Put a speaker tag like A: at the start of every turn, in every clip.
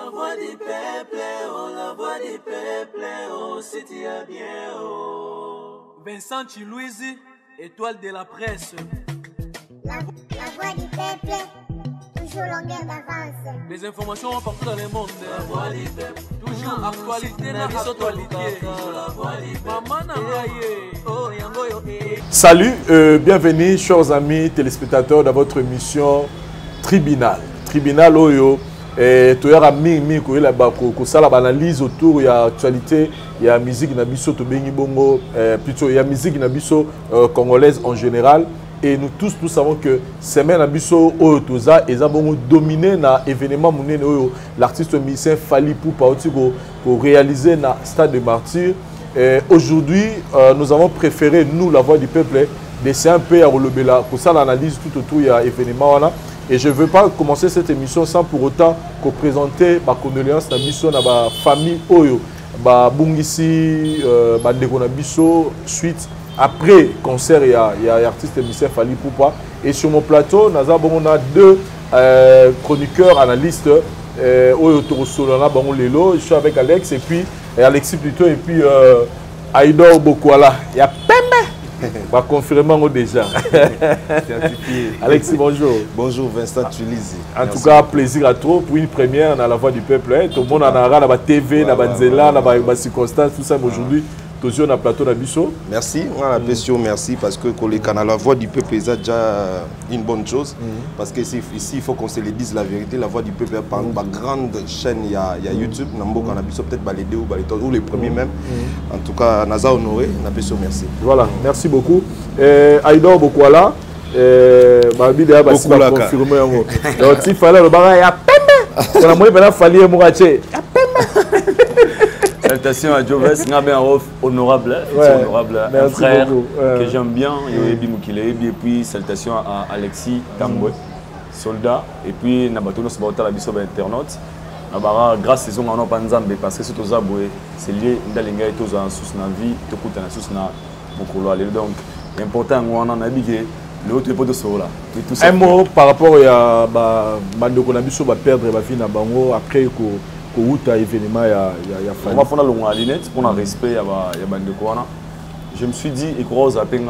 A: La voix du peuple, oh, la voix du peuple, oh, c'est bien, oh. Vincent Chilouizi, étoile de la presse.
B: La voix du peuple, toujours longueur d'avance.
A: Les informations partout dans le monde. La voix du peuple, toujours actualité na actualité. La voix du peuple. Maman Nangaye, oh yango.
C: Salut, bienvenue chers amis téléspectateurs dans votre émission Tribunal. Tribunal Oyo. Tu as mis l'analyse autour de l'actualité, il y a la musique nabiso plutôt il y a la musique nabiso congolaise en général. Et nous tous nous savons que semaine nabiso Oyo Toza ils ont dominé na événement monene Oyo l'artiste musicien Fally Ipupa pour réaliser na stade de Martyrs. Aujourd'hui nous avons préféré nous la voix du peuple d'essayer un peu à relever pour ça l'analyse tout autour il y a événement là. Et je ne veux pas commencer cette émission sans pour autant présenter ma condoléance à mission à ma famille Oyo, ma bungisi, ma biso suite après concert il y a artiste musicien Fally Ipupa et sur mon plateau on a deux chroniqueurs analystes Oyo Torosolana Bango Lelo, je suis avec Alex et puis Alexis plutôt et puis Aïdor Bokwala. Il y a va confirmer déjà. Alexis, bonjour.
D: Bonjour Vincent Chilouizi.
C: En tout cas, plaisir à toi pour une première dans la voix du peuple. Tout le monde en a dans la TV, dans la Nzela, dans la circonstance, tout ça. Aujourd'hui, toujours dans le plateau d'Abisso.
D: Merci, on a merci parce que les canaux la voix du peuple c'est déjà une bonne chose. Parce que ici, il faut qu'on se le dise la vérité. La voix du peuple par une grande chaîne, il y a YouTube, peut-être ou les premiers même. En tout cas, Naza honoré, merci.
C: Voilà, merci beaucoup. Aïdor Bokwala, Babi de Abassi va confirmer. Donc, s'il fallait le barrage, il y a Pembe. On a moyen de Fally Mouraché. Il y a Pembe.
E: Salutations à Joves, honorable, honorable, un frère que j'aime bien, et puis salutations à Alexis Tamboué, soldat, et puis Nabatono Sobota la biso internaute. Grâce à saison en Panzambe parce que c'est aux aboués, c'est lié d'alinga et tous en sous na vie, tout coûte en sous na mokolo aller donc important on en a bigué le haut de sola.
C: Un mot par rapport à Bandoko na biso va perdre la vie na bango après que événement
E: on va prendre la lunette pour un respect à je me suis dit et gros appel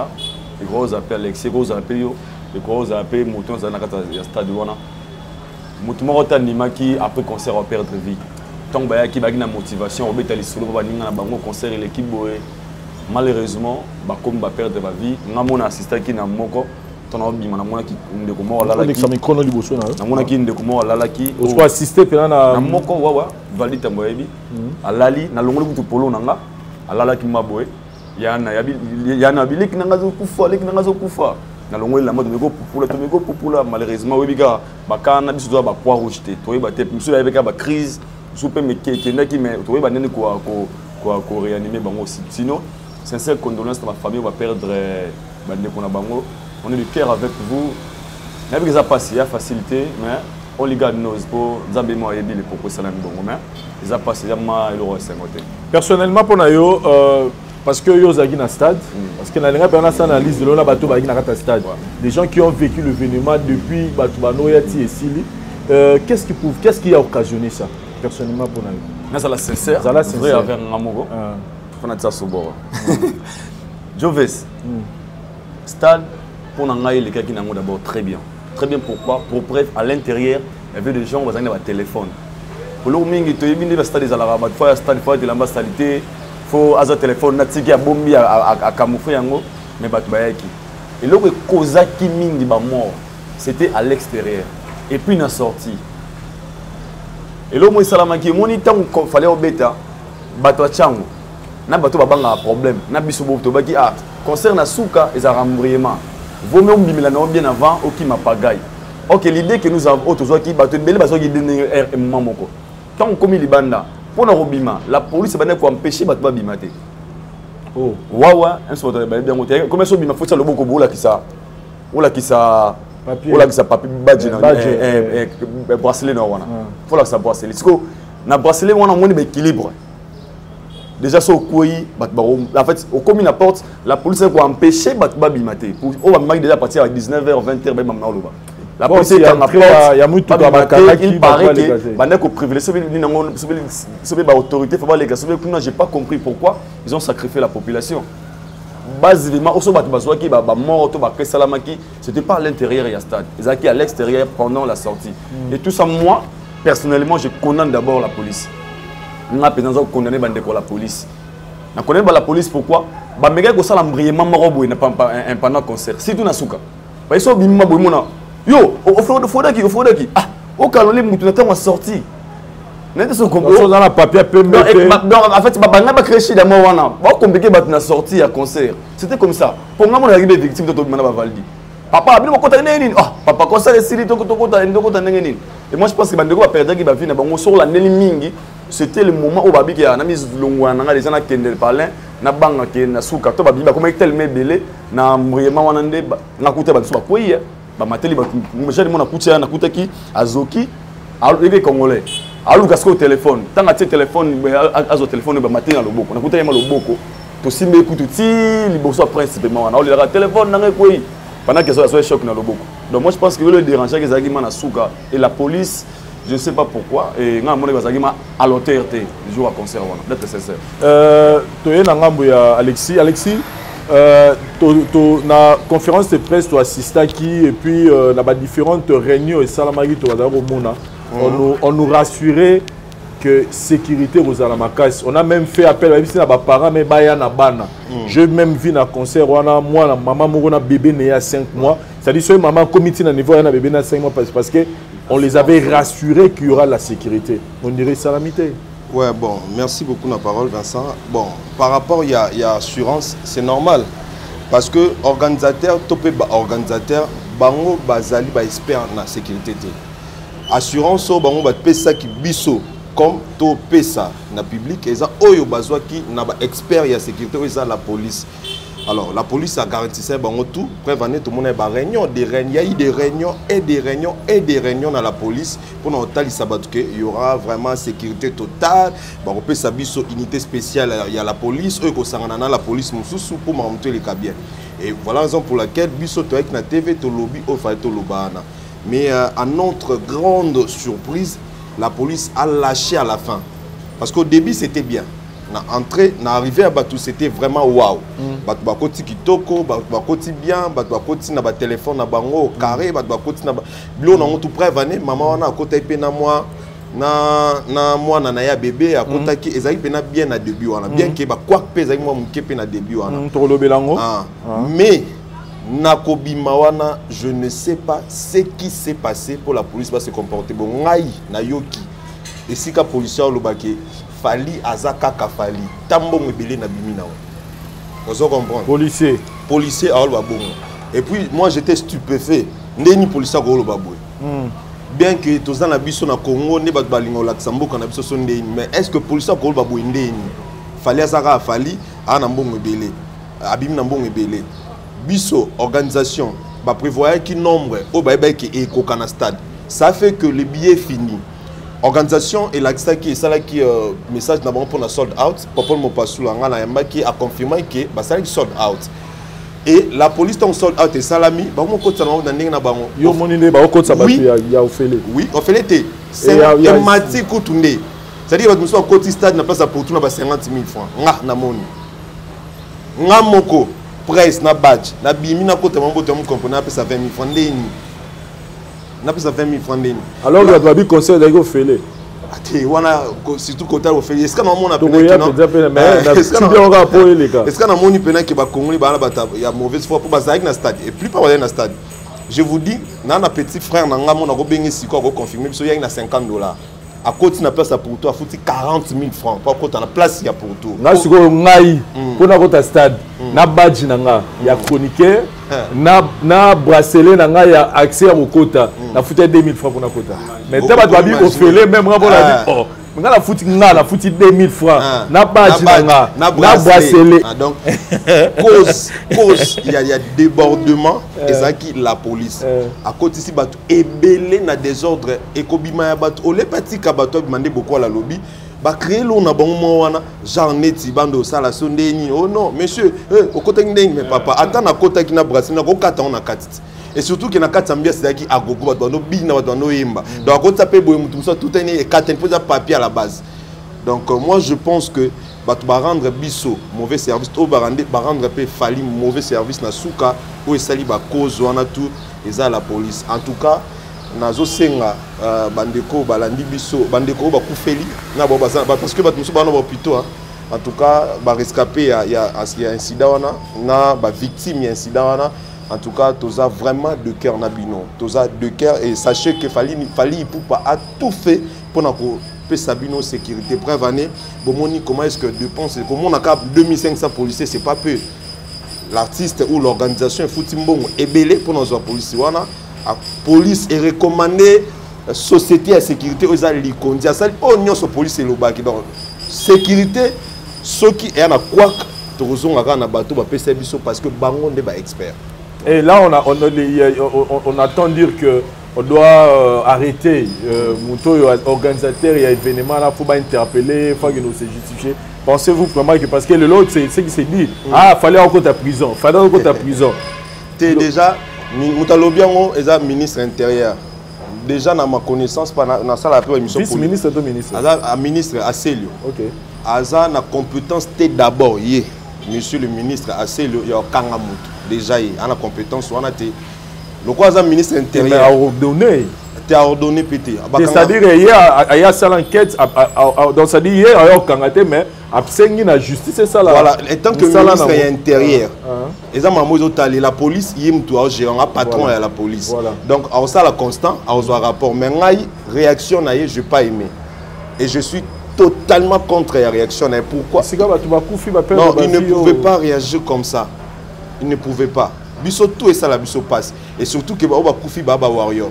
E: Alexis gros appel yo et gros appel mouton za na stade wana mouton rotanima qui après concert va perdre vie tant ba qui bagina motivation obeta li solo ba ninga na bango concert l'équipe boé malheureusement ba comme ba perdre ba vie ngamona assistant qui na moko ton bima na mona ki ndeko mo la la
C: ki micro no liboso na
E: mona ki ndeko mo la la ki
C: o soit assister pena na
E: moko wawa valita moyebi alali na longolo butu polo nanga alala ki maboy yana bilik nanga zo kufa lek nanga zo kufa na longolo la mode meko popula malheureusement webiga bakana biso zo ba kwa rejeté to ba te biso ba beka ba crise soupe me kenda ki me to ba nene ko réanimer bango aussi sinon sincère condoléances à ma famille va perdre bandeko na bango. On est de cœur avec vous. Il y a des passé, il y a facilité, mais on les garde nos pour Zambé moi et les propos salam bon mais ils a passé ma et le reste
C: personnellement pour nayo parce que yo zagi na stade parce que na linga pena ça analyse de la bateau bagi na kata stade des gens qui ont vécu l'événement depuis bateau bano yati et sili qu'est-ce qui a occasionné ça personnellement pour nayo
E: na ça la sincère vrai avec Ngamogo on a ça sobo Joves stade pour n'engager les cas qui n'ont d'abord très bien pourquoi pour preuve à l'intérieur il y avait des gens qui avaient un téléphone pour le mingi tu es venu au stade des Alarabat faut stade faut de l'ambassadité faut avoir téléphone natiki à bombi à camoufler yango mais batu bayaki et le causa qui mingi ba mort c'était à l'extérieur et puis na sorti et le moi salama qui moni tant fallait au bêta batu chango na batu babanga problème na biso boto baki concert na souka et ça rembrayement vaut mieux bien avant au qui m'a pagaille. Ok, l'idée que nous avons autour qui battent belle parce qu'il donne un moko. Quand on commet les bandes pour nos robima, la police va nous empêcher battre bimate. Oh, wawa, un soir de bien monter. Comment ça bima faut ça le boko bola qui ça. Ola qui ça papier. Ola qui ça papier badge bracelet non wana. Faut là que ça bracelet. Parce que na bracelet on a moins d'équilibre. Déjà, ça, en fait, au commis la porte, la police a empêché Batba Bimate. On va déjà partir à 19h, 20h, La police est en rapport. Il paraît que privilégier l'autorité, j'ai pas compris pourquoi ils ont sacrifié la population. Basiquement, c'était pas à l'intérieur du stade, ils étaient à l'extérieur pendant la sortie. Et tout ça, moi, personnellement, je condamne d'abord la police. Je condamne la police. Je connais la police pourquoi? Pendant un concert. Si tout n'a souka. Yo, au fond de ah, au calme, nous sorti.
C: Dans la papier
E: en fait, pas créé dans mon compliqué na sortie à concert. C'était comme ça. Pour moi, on est victime de tout le monde. Papa, papa, concert et moi, je pense que Bandeko va perdre qui va venir sur la Mingi. C'était le moment où Babi a mis Longwana, les gens qui parlaient, na banga qui na souka, to Babi, comme tellement belé, na mouillement wanande, na coûté Bansouba, quoi, bah, Mateli, j'ai dit, mon accouché, na coûté qui, Azoki, alors il est congolais. Alors, qu'est-ce que le téléphone, tant que tu téléphone, au téléphone, bah, Mateli, le boko, na coûté le boko, to si me écoute, si, les bourgeois principalement, on a le téléphone, n'a quoi, pendant que ça soit choc dans le boko. Donc, moi, je pense que le déranger, que Zagima na souka, et la police, je ne sais pas pourquoi, et je suis à l'auteur du jour à concert. D'être sincère.
C: Alexis, na conférence de presse, tu assistes à qui, et puis dans différentes réunions, et on nous rassurait que sécurité aux Alamakas. On a même fait appel à mes parents, mais j'ai même vu dans concert, moi, maman, mon bébé né à 5 mois. C'est-à-dire que maman comité dans niveau un bébé né à 5 mois parce que on les avait rassurés qu'il y aura la sécurité. On dirait salamité.
D: Ouais, bon, merci beaucoup la parole, Vincent. Bon, par rapport il y a assurance, c'est normal. Parce que organisateur, organisateur, bango bazali ba expert na sécurité. Assurance au bango ba pesa ki biso comme to pesa na public et ça oyo bazwa ki na ba expert ya sécurité et ça la police. Alors, la police a garanti ça, tout. Prévenir tout le monde, il y a eu des réunions et des réunions et des réunions dans la police pour nous il y aura vraiment sécurité totale. On peut s'habiller sur unité spéciale, il y a la police, eux, la police pour monter les cabines. Et voilà la raison pour laquelle Bisso avec la TV, to lobby, to lobana. Mais à notre grande surprise, la police a lâché à la fin. Parce qu'au début, c'était bien. Entrée, arrivé à Batou, c'était vraiment waouh. Batou bakoti kitoko, Batou bakoti bien, Batou bakoti na ba téléphone na bango carré, Batou bakoti na ba bilo na tout prévané, maman wana akota ipe na moi na naya bébé akota ki ezali pe na bien na début wana. Bien que ba quoi pe ezali moi muke pe na début wana.
C: To lobelango.
D: Mais nakobima wana, je ne sais pas ce qui s'est passé pour la police va se comporter bon ngai na yoki. Et si ka policier lobake Fali azaka kafali tambo mebele na bimina. Vous comprenez? Policier à Olbabon. Et puis moi j'étais stupéfait. Ndeni policier ko Olbabou. Bien que tous dans la biso na Congo ne bat balingo Luxembourg na biso son ndeni, mais est-ce que policier ko Olbabou ndeni? Fali azaka fali ana mbongo mebele. Abimina mbongo mebele. Biso organisation ba prévoyait qui nombre au baïba qui est kokana stade. Ça fait que le billet est fini. Organisation et l'accès qui est ça qui message d'abord pour la sold out Papa Mopasula qui a confirmé que ça sold out et la police ton sold out et salami ba mo ko tsana na ndenge na bango
C: yo monine ba ko tsaba ya ofele
D: oui ofele te c'est mati kutunde c'est-à-dire que nous sommes côté stade na place pour tout na ba 50 000 francs na moni nga moko presse na badge na bimi na côté mambo te mo comprendre na pesa 20 000 francs ndeni. On a plus de 20 000 francs.
C: Alors, il y a des conseils d'ailleurs fait.
D: Surtout quand on fait. Est-ce qu'on a mon appel?
C: Est-ce qu'on
D: a mon appel qui va Congolais? Il y a mauvaise foi pour baser dans le stade. Et plus pas dans le stade. Je vous dis, dans un petit frère, dans un confirmé, il y a $50. À côté de la place pour toi, il faut 40 000 francs. Pas côté la place, il y a pour tout.
C: Pour notre stade, na badge nanga ya chroniqueur, na bracelet nanga ya accès au quota, na foutu 2000 francs pour na quota. Mais tu vas dire au félé même rapport la dit oh, na foutu 2000 francs, na badge nanga, na bracelet.
D: Donc cause il y a débordement et ça qui la police. À côté ici batu ebelé na désordre et kobima ya batu, ole petit ka batu demander beaucoup à la lobby. Bah créer l'on a bon moment genre neti bando sala sondeni oh non monsieur au côté ndeng mais papa attends na côté qui na brassé na ko kata on a katiti et surtout que na katambia c'est qui agogo bato bina bato yemba donc quand ça peut boye mutu ça tout est quatre pose papier à la base donc moi je pense que bato ba rendre biso mauvais service au ba rendre pe fali mauvais service na suka ou esali ba cause wana tout eza la police en tout cas nazo senga bandeko balandi biso bandeko ba kufeli na bo parce que bato musu ba na hôpital en tout cas ba rescapé il y a incident wana na ba victime ya incident wana en tout cas toza vraiment de cœur nabino toza de cœur et sachez que fali Ipupa a tout fait pour na ko Sabino sécurité preuve année bomoni comment est-ce que dépense comment on a 2500 policiers c'est pas peu l'artiste ou l'organisation Foutimbongo est belé pour nos policiers wana la police est recommandée société à sécurité aux alikondi à ça on y police et le baki donc sécurité ceux qui est na quoi tozonga na bateau ba pesa biso parce que bango nde ba expert
C: et là on attend dire que on doit arrêter organisateur et événement là, faut pas interpeller, faut que nous se justifier. Pensez-vous vraiment que parce que l'autre c'est ce qui s'est dit, fallait encore ta prison, fallait encore ta prison.
D: Tu déjà Moutalobiango est ministre intérieur. Déjà dans ma connaissance pas dans ça la émission
C: vice-ministre de ministre.
D: Ministre Aselio.
C: OK.
D: Aza na compétence d'abord monsieur le ministre Aselio ya Kangamut. Déjà il a la compétence on a été le quoi ministre intérieur
C: a ordonné.
D: Tu as ordonné pété.
C: C'est-à-dire il y a ça l'enquête donc ça dit hier il y a kangaté mais absengi na justice c'est ça là.
D: Voilà, étant que ministre intérieur. La police yim toi gérant un patron à la police. Voilà. Donc à ça la constant à un rapport mais réaction na je pas aimé. Et je suis totalement contre la réaction. Pourquoi? Non, il ne pouvait pas réagir comme ça. Il ne pouvait pas. Biso tout et ça la biso passe et surtout que ba koufi baba warrior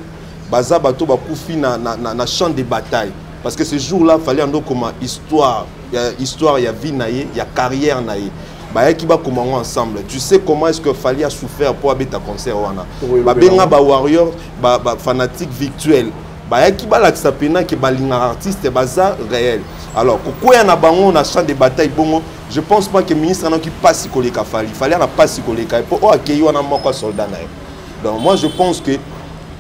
D: baza bato ba koufi na champ de bataille parce que ce jour-là fallait ando comment histoire il y a vie naie il y a carrière naie ba qui ba comment ensemble tu sais comment est-ce que fallait a souffert pour abeta concert wana ba benga ba warrior ba fanatique virtuel ba qui ba la pena que ba linga artiste baza réel alors pourquoi na bango na champ de bataille bongo je pense pas que le ministre qui passe koleka fali fallait na passe koleka pour accueillir na moko soldat na donc moi je pense que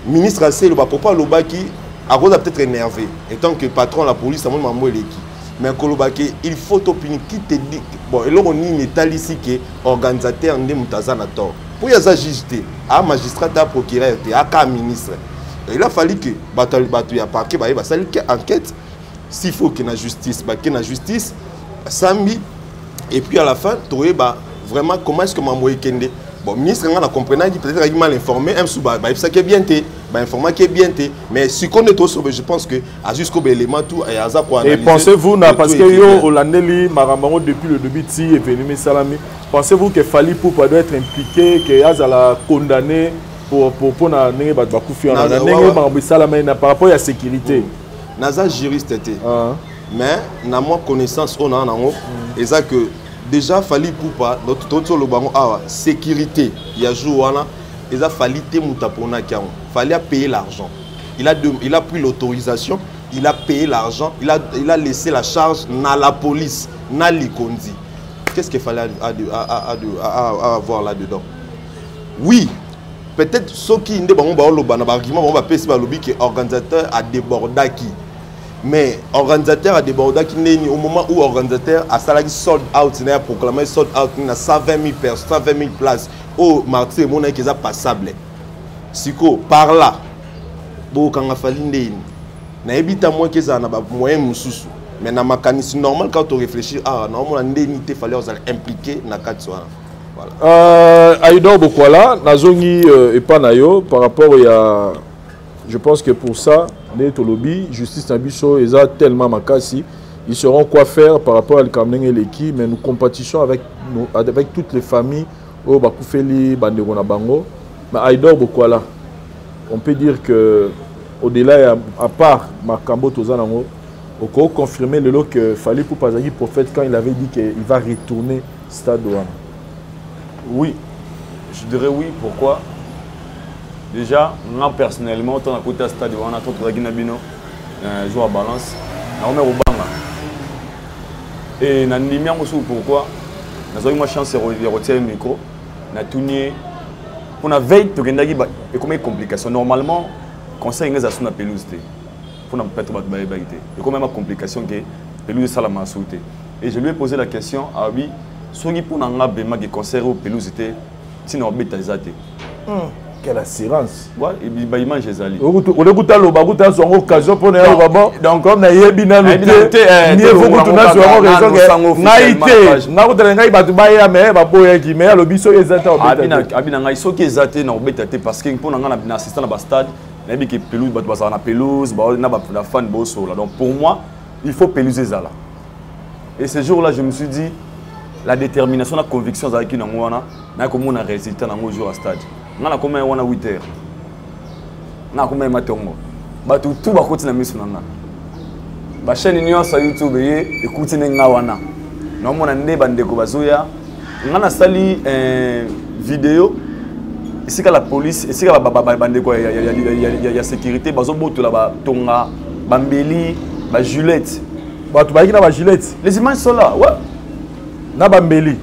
D: ministre assez le papa lobaki a peut-être énervé étant que patron de la police a mon maman eleki mais kolobaki il faut opinion qui te dit bon et là on y est ici que organisateur ndé mutaza na tort pour ya za juge a magistrat a procureur a ka ministre il a fallu que batu ya parquet ba sali enquête s'il faut que la justice ba que la justice sambi et puis à la fin tu vois vraiment comment est-ce que maman ekende bon ministre on a compris peut-être qu'il mal informé un sous ça qui est bien té informer qui est bien té mais si qu'on est tous je pense que à jusqu'au élément tout et à ça quoi
C: et pensez-vous parce que yo Holandeli Marambango depuis le début ti événement salami pensez-vous que Fally Ipupa doit être impliqué que Azala condamné pour na nenge ba kufi na nenge ba salama par rapport à la sécurité
D: naza juriste té mais na moi connaissance on a nango et ça que déjà Fally Ipupa notre le bango sécurité il y a jour wana et ça Fally te mutapona kiango Fally a payé l'argent il a pris l'autorisation il a payé l'argent il a laissé la charge na la police na likondi qu'est-ce qu'il fallait à avoir là dedans oui peut-être ceux qui ne bango ba loba na argument ba pesi ba lobi que organisateur a débordaki mais organisateur a débordé au moment où organisateur a salarié sold out, il a proclamé sold out, il a 120 000 personnes, 120 000 places. Au marché, mon est passable. Siko par là, bon quand a fallu na évite moins que ça na moyen mususu. Mais na mécanisme normal quand on réfléchit normalement l'indemnité fallait impliquer na katsoa.
C: Voilà. Aïdor Bokwala, nazongi et pas nayo par rapport à je pense que pour ça Netolobi, justice Nabiso, ils ont tellement makasi, ils sauront quoi faire par rapport à l'Kamling et l'équipe, mais nous compétissons avec toutes les familles au Bakoufeli, Banderona Bango. Mais Aïdor Bokwala, on peut dire que au-delà, à part Makambo Tozanango, on peut confirmer le lot que Fally Ipupa Zaki prophète quand il avait dit qu'il va retourner au stade Douane.
E: Oui, je dirais oui, pourquoi? Déjà, moi personnellement, on a côté à stade, on a tout le Guinabino, joueur à balance, on a au Banga. Et na nimi aussi pourquoi? Nous avons eu ma chance de retirer le micro, na tourné, on a veillé, tu as et combien de complications. Normalement, conseil est à son pelouse. Pour ne pas être baïbaïté. Et combien de complications que pelouse ça la m'a sauté. Et je lui ai posé la question, ah oui, si pour n'en bema que concert au pelouse était, sinon bêta zate.
C: Quelle assurance.
E: Ouais, et bien il mange les alliés.
C: On écoute le barouta sur occasion pour ne pas donc comme na yebina le té ni faut que tu n'as sur raison que naïté na ko tele ngai batu ba ya me ba boye ki me lo biso ezata obeta
E: abina ngai soki ezate na obeta te parce que pour na assistant na ba stade na bi que pelouse batu ba na pelouse ba na ba fan boso là. Donc pour moi il faut pelouser ça là. Et ce jour là je me suis dit la détermination la conviction avec qui na ngwana na ko mona résultat na jour à stade. Nana comme on a 8 heures. Na comme matongo. Ba tout ba koti na misu nanga. Ba chaîne nyo sur YouTube écoutez nga wana. Na mona nde bandeko bazoya. Ngana sali vidéo ici que la police ici que bandeko ya sécurité bazo botola ba tonga bambeli ba Juliette.
C: Ba tu ba ki na ba Juliette.
E: Les images sont là. Ouais.
C: Na bambeli.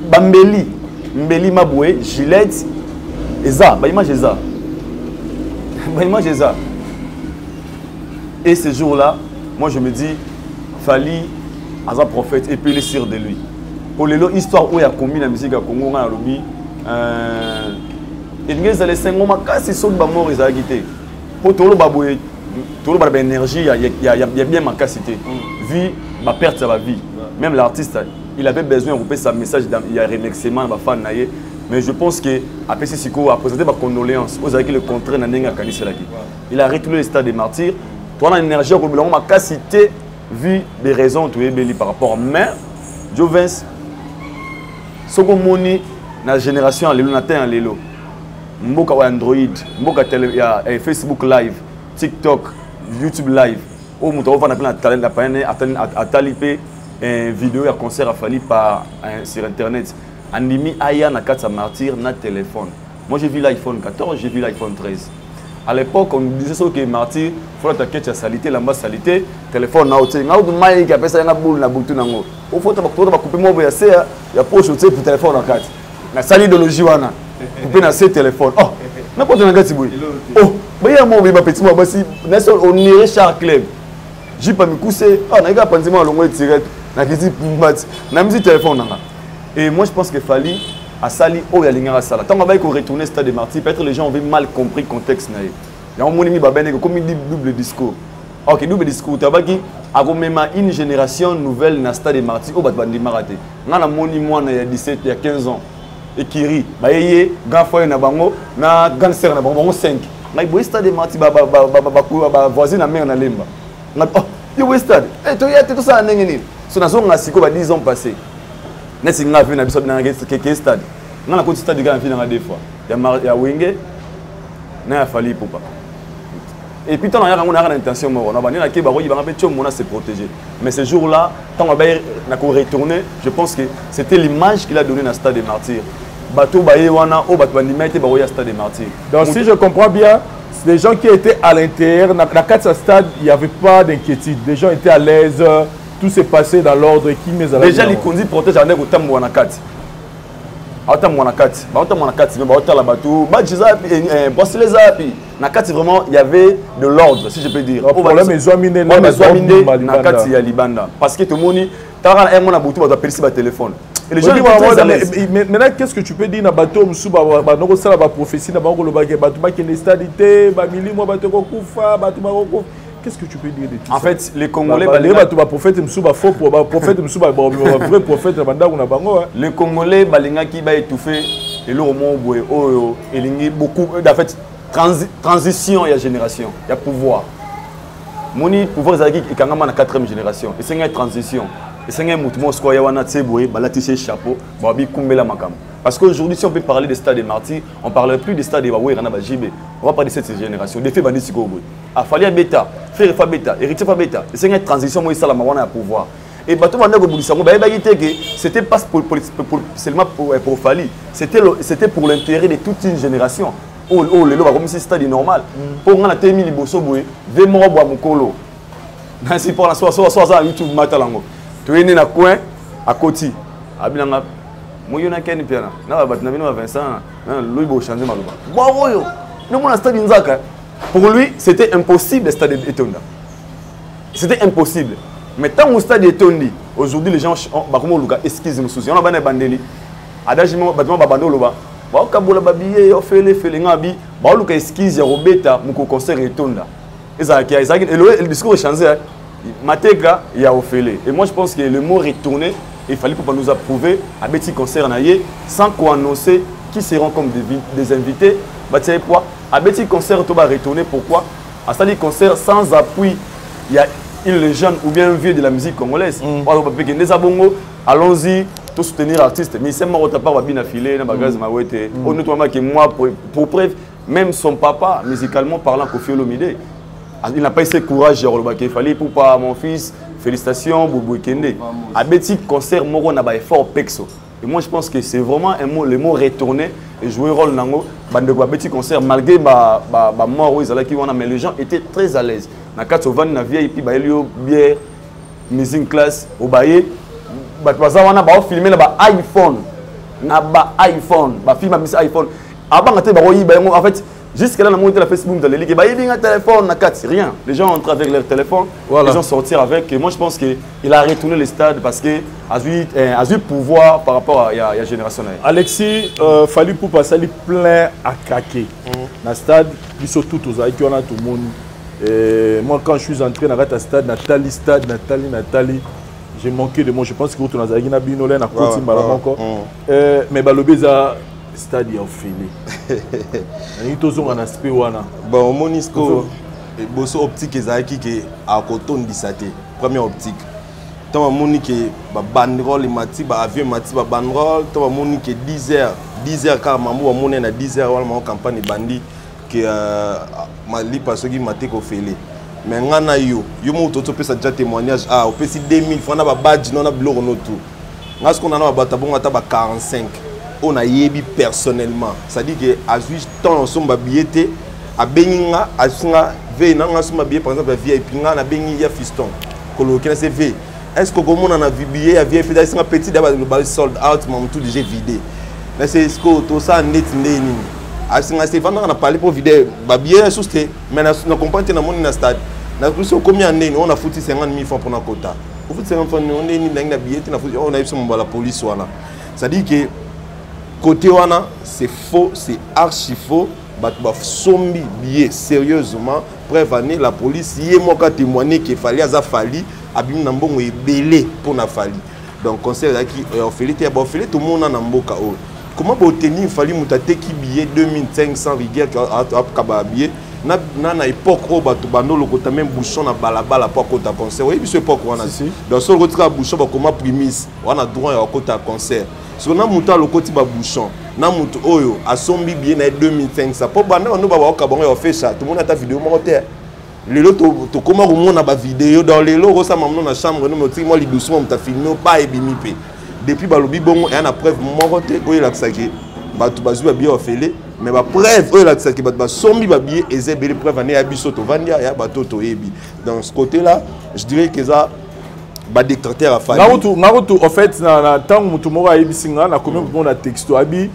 E: Bambeli. Mbeli maboué Juliette. Eza, bah image Eza. Bah image Eza. Et ce jour-là, moi je me dis, Fally, Aza prophète, et puis il est sûr de lui. Pour les histoire où il y a combien de musique à Congo, on a lobby. Il y a les 5 mois, c'est ce que mort ils ont quitté. Pour tout le baboué, tout le baboué énergie, il y a bien ma capacité. Vie, ma perte de la vie. Même l'artiste, il avait besoin de couper sa message, il y a un remerciement à ma fan. Mais je pense que après Siko a présenté ma condoléance aux avec le contraire Nandenga Kaniselaki. Il a retourné le stade des martyrs. Toi on énergie au bilan ma capacité vu des raisons tu es belli par rapport mais Jovens soko moni na génération lelo na temps lelo mboka wa Android mboka télé ya Facebook live TikTok YouTube live au muto va na plein talent la paine atalipe un vidéo à concert à Fally par sur internet. Animi aya na kata martyr na téléphone. Moi j'ai vu l'iPhone 14, j'ai vu l'iPhone 13. À l'époque on disait ça que martyr faut attaquer la salité la masse salité téléphone na hotel. Na ou mai qui appelle ça na boule na butu nango. Au faut ba couper mo ya c'est ya poche hotel pour téléphone na kati. Na sali idéologie wana. Couper na ce téléphone. Oh, na ko na kati boy. Oh, ba ya mo ba petit mo ba si na so on irait Charles Club. J'ai pas me couser. Ah na ga panzima longo tirette. Na kiti mat. Na mi téléphone nanga. Et moi je pense que Fally a sali au yalinga sala. Tant qu'on va retourner au stade des martyrs, peut-être les gens ont mal compris le contexte. Il y a un monimi babene comme il dit double discours. Ok, double discours. Tu vois qui a même une génération nouvelle dans le stade des martyrs au bandi maraté. On a moni moi il y a 17, il y a 15 ans. Et qui rit. Bah yé, gafoy na bango, na cancer na bango 5. Mais il stade des martyrs ba voisin na mère na lemba. Oh, il stade. Eh tu y a tout ça n'engeni. So na zonga siko ba 10 ans passés. Nesi nga vu na biso na ke stade. Nga na côté stade ga na deux fois. Ya Wenge na ya Fally Ipupa. Et puis tant on a intention mort. On va venir na ke ba royi ba ngapé mona se protéger. Mais ce jour-là, tant on va na ko retourner, je pense que c'était l'image qu'il a donné dans le stade des martyrs. Bato baye wana o bato bandimete ba royi stade des martyrs.
C: Donc si je comprends bien, les gens qui étaient à l'intérieur na quatre stade, il n'y avait pas d'inquiétude. Les gens étaient à l'aise. Tout s'est passé dans l'ordre qui met à la
E: déjà les conduits protègent en écoutant mon carte. Autant mon carte, autant mon carte, mais autant la bateau, bah Gizapi, bossez les apis. Na carte vraiment il y avait de l'ordre si je peux dire.
C: Problème ils ont miné
E: na carte ya libanda parce que tout le monde t'as un mon aboutou va appeler sur téléphone. Et les gens
C: maintenant qu'est-ce que tu peux dire na bateau msuba ba noko sala ba prophétie na bango lo ba bateau ba kende stadité ba milimo bateau ko kufa bateau ba ko. Qu'est-ce que tu peux dire de tout ça?
E: En fait, les Congolais... Les Congolais, qui va étouffer, et le roman, et beaucoup... En fait, transition, il y a génération, il y a pouvoir. Moni, pouvoir, il y a la 4e génération. Et c'est une transition. Et c'est un mouvement, il y a un chapeau, parce qu'aujourd'hui, si on peut parler des stades des martyrs, on ne parle plus des stades des Waoué, on va parler de cette génération. Des faits bandits, c'est quoi? Il fallait bêta, faire fa bêta, héritier fa bêta. Et c'est une transition, moi, ça, la maman a pouvoir. Et bateau bandit au bout c'était pas seulement pour Fally, c'était pour l'intérêt de toute une génération. Oh, le lot, comme si c'était normal. Pour on a terminé les bossos, des morts bois mon colo. C'est pour la soirée YouTube matalango. Tu es né dans le coin, à côté. Abinanga. Moi, je suis un piano. Je suis un Vincent. Je suis un changer ma Non, mon stade Nzaka, pour lui, c'était impossible le stade Etonda. C'était impossible. Mais tant au stade Etondi, aujourd'hui, les gens, comment Luka, excusez-moi, on a ban bandeli. Adagement, bâtiment babando loba. Ba kabola babiye, ofele, fele ngabi. Ba Luka excuse ya robeta, mon concert Etonda. Et le discours est changé. Mateka, il y a ofele. Et moi, je pense que le mot retourné, il fallait pour nous approuver à Betty Concert Naye, sans qu'on annonce qui seront comme des invités. Bah, tu sais quoi? À Betty Concert, tu vas retourner. Pourquoi? À Stadi Concert, sans appui, il y a une légende ou bien un vieux de la musique congolaise. Allons-y, tout soutenir l'artiste. Mais c'est moi qui pas bien affilé, honnêtement, que moi, pour preuve, même son papa, musicalement parlant, Kofi Olomide, il n'a pas eu ce courage, il fallait pour pas mon fils, félicitations, Boubou Kende. À Betty Concert, on a un effort pexo. Et moi, je pense que c'est vraiment un mot, le mot retourné et jouer rôle dans le Betty Concert, malgré ma mort, mais les gens étaient très à l'aise. Na kati ovani na vieille puis baelio bière music class obaye baza wana ba filmer na ba iPhone ba film ba iPhone avant te ba oyiba en fait jusqu'à là na monter la Facebook dans les ligues ba yibinga téléphone na kati rien les gens entrent avec leur téléphone voilà. Les gens sortir avec et moi je pense que il a retourné le stade parce que a eu pouvoir par rapport à la génération là. Alexis fallu pour passer plein à craquer na stade surtout tous avec on a tout le monde. Et moi, quand je suis entré dans le stade, Nathalie, j'ai manqué de moi. Je pense que vous avez dit encore. Mais le stade est offilé. Il y a un aspect.
D: Bon, mon isco, bosso optique est à côté de l'ISAT. Première optique. Tant que que bandrol et mati, avion mati, bandrol, tant que 10h car maman a 10h en campagne bandi. Que mali parce que maté ko félé mais ngana yo mo to pesa déjà témoignage au pesi 2000 francs na ba badge non na bloko no tout ngas qu'on a na ba tabonga ta ba 45 on a yebi personnellement ça dit que à juste temps on somba billet a beninga a singa ve na nga somba billet par exemple VIP nga na bengi ya fiston coloquer c'est v est-ce que comme on a billet ya VIP da singa petit da ba sold out mais tout déjà vidé mais c'est ce que tout ça net ndeni. Stéphane on a parlé pour vider bien sousté mais on comprend que dans le stade combien on a foutu 50 000 francs pour notre quota on fout 50 francs on est dans la billet on a eu sur la police voilà ça dit que côté wana c'est faux c'est archi faux bah sombi billet sérieusement prévenir la police y est moi qui témoigner qu'il fallait à Zafali abim nambongo est belé pour na fali donc conseil là qui on fait tout le monde en mboka. Comment obtenir il fallait monter qui billet 2500 rigueur à billet na époque où bato bando lokota même bouchon na balabala pour côté concert oui c'est époque wana dans ce retrait bouchon ba comment primise on a droit à côté concert so na monter le côté ba bouchon na mutu oyo asombi billet na 2500 pour banda on ba ka bon fait ça tout le monde a ta vidéo monter les lots to comment on a ba vidéo dans les lots ça maman na chambre nous me moi li doucement on t'a filmé pas et bimipe. Depuis balobi bongo et on a preuve mongoté oyo la tsaki batu bazua bien ofélé mais ba preuve oyo la tsaki batu ba sombi ba bien et zebele preuve ané abiso to vandia ya bato to yebi dans ce côté là je dirais que ça ba décréter à faire
C: Maroto en fait na tant mutu moko ayebisinga na combien bon na texto abi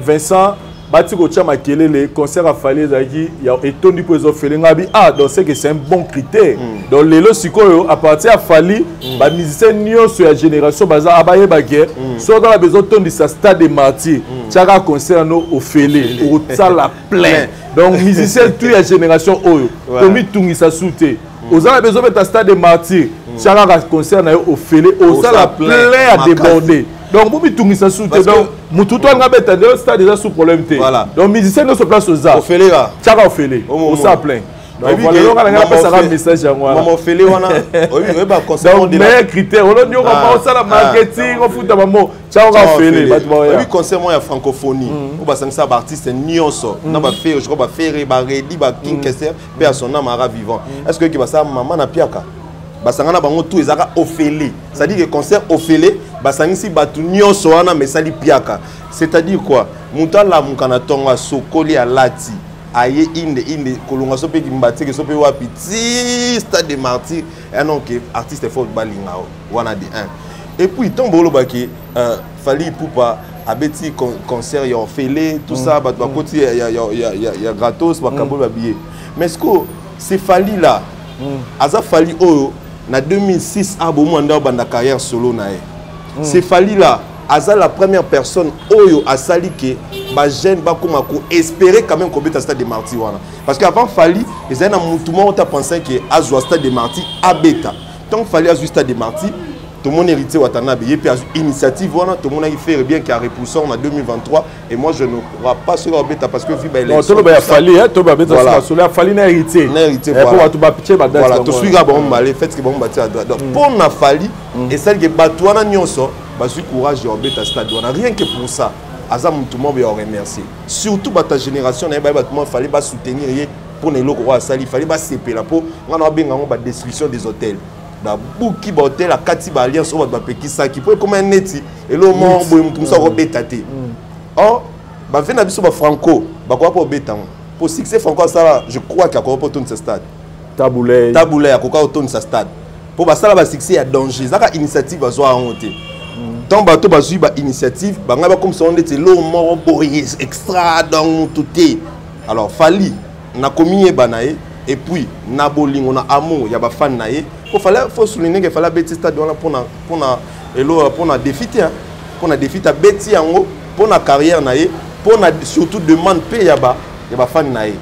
C: Vincent batiko chama kelele concert à Fali zaki ya etondi pour les ofélé ngabi donc c'est que c'est un bon critère donc lelo sikoyo à partir à Fali ba musicien nyo sur la génération baza abaye baguerre soit dans la besoin tondi sa stade des martyrs chaka concert no ofélé au la plein donc musicien toute la génération oyo tomi tungi sa souté aux a besoin de stade des martyrs chaka concert na ofélé au la plein à déborder. Donc, vous avez ça sous donc, tout le stade déjà sous problème.
D: Voilà.
C: Donc, musicien ne se place aux arts.
D: Ofélé là.
C: Tchaka Ofélé. On s'en plaint. Donc, voilà, on a un message à moi.
D: Maman Ofélé, on a. Oui, bah,
C: concernant les meilleurs critères. On a dit, on va faire le marketing, on fout d'abord mot. Tchaka Ofélé.
D: Oui, concernant la francophonie, on va s'en savoir artiste Nyonso. On va faire, je crois, faire, Redi, King Kesser, père son âme à vivant. Est-ce que va ça, maman n'a piaka? Basangana bango tout ezaka ofélé. C'est-à-dire que concert ofélé, basangisi batu nyonso wana mesali piaka. C'est-à-dire quoi? Mutala mukana tonga sokoli alati. Aye inde kolonga sope kimbati ke sope wapi ti stade des martyrs. Et non que artiste fort balingao wana de 1. Et puis tombo lo baki Fali Poupa abeti concert ya Ophélie tout ça ba côté ya gratos ba kabo ba billet mais est-ce que c'est Fali là aza Fali oyo na 2006 a bomo anda banda carrière solo na e c'est Fali là aza la première personne oyo asali ke ba jeune ba koma ko espérer quand même ko beta Stade des Martyrs wana parce que avant Fali ezana na mutu mo ta penser que azwa Stade des Martyrs abeta tant Fali azwa Stade des Martyrs tout le monde héritier Watanabe et puis initiative voilà tout le monde a fait bien qui a repoussé en 2023 et moi je ne crois pas sur beta parce que vu bah
C: non tout le monde a fallu hein tout le monde a fallu a fallu n'a héritier
D: voilà
C: tout va pitcher ba
D: voilà tout suit bon balé fait que bon bâti à droite donc pour na Fali et celle que batouana nyonso ba suis courage et beta stade on a rien que pour ça azam tout le monde va remercier surtout ta génération na ba tout le monde fallait ba soutenir pour les locaux à sali fallait ba CP là pour on a bien ba destruction des hôtels na buki ba hôtel à kati ba alliance o ba peki saki pour comme un neti et le moment boy tout ça rebetaté oh ba vena biso ba franco ba quoi pour betan pour succès franco ça je crois qu'il y a encore pour tourner ce stade taboulé à coca tourner ce stade pour ba ça ba succès à danger ça initiative ba zo a honte tant bateau ba zui ba initiative ba nga ba comme ça on était le moment boy extra dans tout alors Fali na commis banaé et puis na boling on a amour ya ba fan na ye faut souligner qu'il fallait bêter stade pour na défiter hein pour na défiter bêter yango pour na carrière na ye pour na surtout demande paye ya ba fan na ye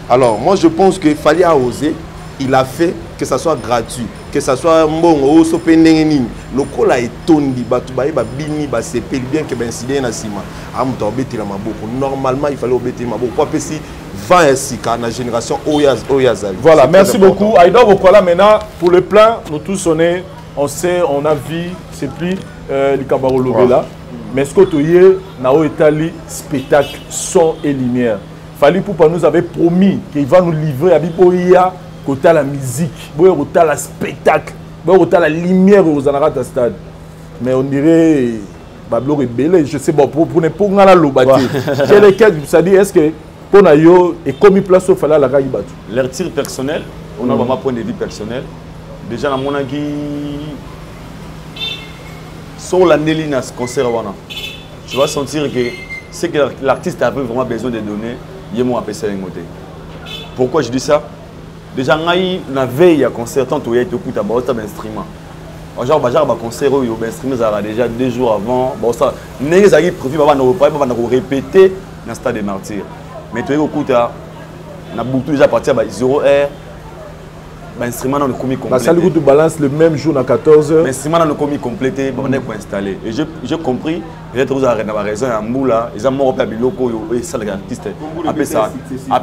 D: alors moi je pense que fallait oser il a fait que ça soit gratuit que ça soit mbongo so pendengi le kola etondi batu ba bini ba sepel bien que ben incident na sima am to bêter la maboko normalement il fallait bêter maboko pour pesi 20 ainsi qu'à la génération Oyazali.
C: Voilà, merci beaucoup. Aïda Bokola, maintenant, pour le plan, nous tous on sait, on a vu, c'est plus les Kabarolo là. Mais ce que tu as, Nao Etali, spectacle, son et lumière. Fali Poupa nous avait promis qu'il va nous livrer à Biporia, côté la musique, côté la spectacle, côté la lumière aux Anarata Stade. Mais on dirait, Bablo rebelle, je sais pas, pour ne pas la lobati. Quel est le ça dit, est-ce que pour Nayo et comme il place au fallait la gagne battu.
E: Leur tir personnel, on a vraiment point de vue personnel. Déjà dans mon avis, sur la Nélina ce concert tu vas sentir que c'est que l'artiste avait vraiment besoin de donner. Il m'a appelé ça un côté. Pourquoi je dis ça? Déjà la veille à concert tant où il y a été écouté à bord d'un instrument. Genre concert où il y a instrument déjà 2 jours avant. Bon ça, les amis prévu va nous répéter dans le Stade des Martyrs. Mais tu es au coup, tu as déjà parti à 0R. L'instrument dans le commis complété.
C: Ça, tu balances le même jour à 14h.
E: L'instrument dans le commis complété, on est pour installer. Et j'ai compris, peut-être vous avez raison, à Moula, ils ont mort à Biloko et ça, les artistes. Après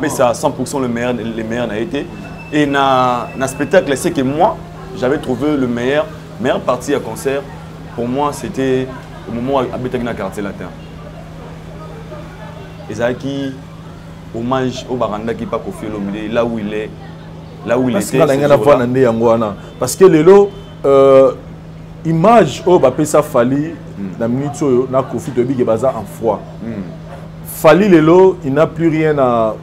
E: ça, 100% le meilleur n'a été. Et dans le spectacle, c'est que moi, j'avais trouvé le meilleur partie à concert. Pour moi, c'était au moment où Abetagina quartier latin. Ezaki hommage au Baranda qui pas Kofi Olomide là où il est
C: parce que lelo image au Bapé ça Fali na minute na Kofi Tobi qui baza en froid Fali lelo il n'a plus rien à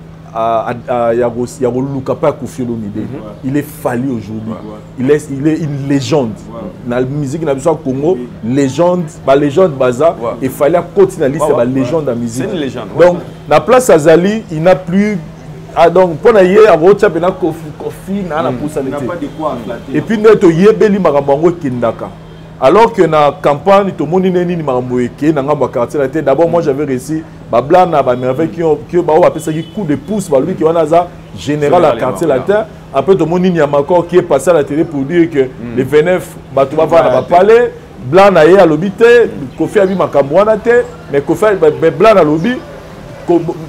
C: Luka pas Kofi Olomide il est Fali aujourd'hui il est une légende dans la musique na biso Congo légende baza et Fali a continuer liste la légende de musique
E: c'est une légende
C: donc la place Azali il n'a plus donc pour naie à Rocha bena Kofi na la pousse et puis neto yebeli makambo kindaka alors que na campagne to moni neni makambo eke na ngamba quartier la tête d'abord moi j'avais réussi ba blana ba merveille qui ba appelé ça coup de pouce ba lui qui wana za général à quartier la tête après to moni Niamako qui est passé à la télé pour dire que les 29 ba to va na ba parler blana ye à l'obité Kofi abi makambo wana te mais Kofi blana lobi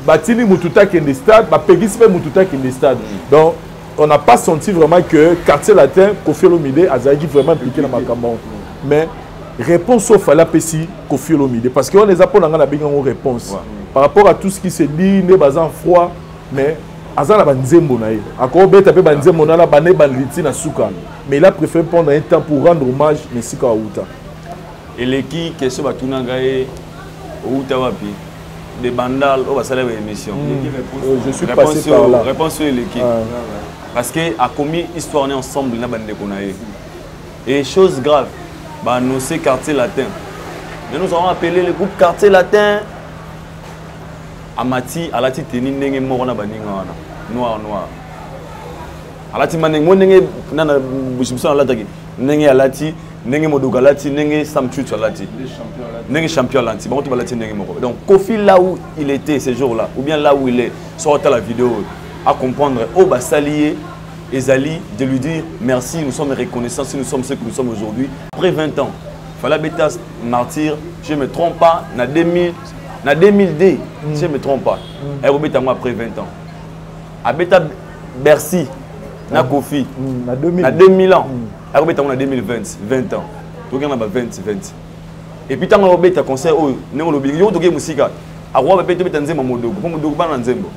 C: Batini Mututa qui est dans le stade, Pegis Mututa qui est dans le stade. Donc, on n'a pas senti vraiment que quartier latin, Kofi Olomide, a vraiment impliqué dans Makamon. Mais réponse au Fala Pessi, Kofi Olomide. Parce qu'on les a pas une réponse. Par rapport à tout ce qui se dit, les bazans froid, mais Azan a banzembo naï. Encore bête avec banzembo na la bané banliti na souka. Mais il a préféré prendre un temps pour rendre hommage à Messika Outa.
E: Et l'équipe qui est sur Batunangaye, Outa Wapi. Des bandales au bas émission.
C: Je suis passé par là.
E: Réponse sur l'équipe. Parce que a commis histoire ensemble na bande konaé. Et chose grave, bah nous c'est quartier latin. Mais nous avons appelé le groupe Quartier Latin. Amati, alati teni nenge morona baninga noir. Alati maneng mo nenge nana bushimso alataki. Nenge alati, nenge modoga alati, nenge samchuch alati. Nenge champion alati. Bon, tu vas alati nenge moko. Donc Kofi là où il était ces jours-là, ou bien là où il est, sur la vidéo, à comprendre au Bassalier. Ezali, de lui dire merci, nous sommes reconnaissants si nous sommes ce que nous sommes aujourd'hui. Après 20 ans, Fala Beta martyr, je ne me trompe pas, en 2000D, je ne me trompe pas. Elle est moi après 20 ans. À Beta Bercy, na Kofi, en 2000 ans. Elle est en 2020, 20 ans. Donc il y a 20. Et puis quand on a un concert, on a un musique. À Roi, on a un Nzembo Modogo. Pour Modogo, on a un Nzembo.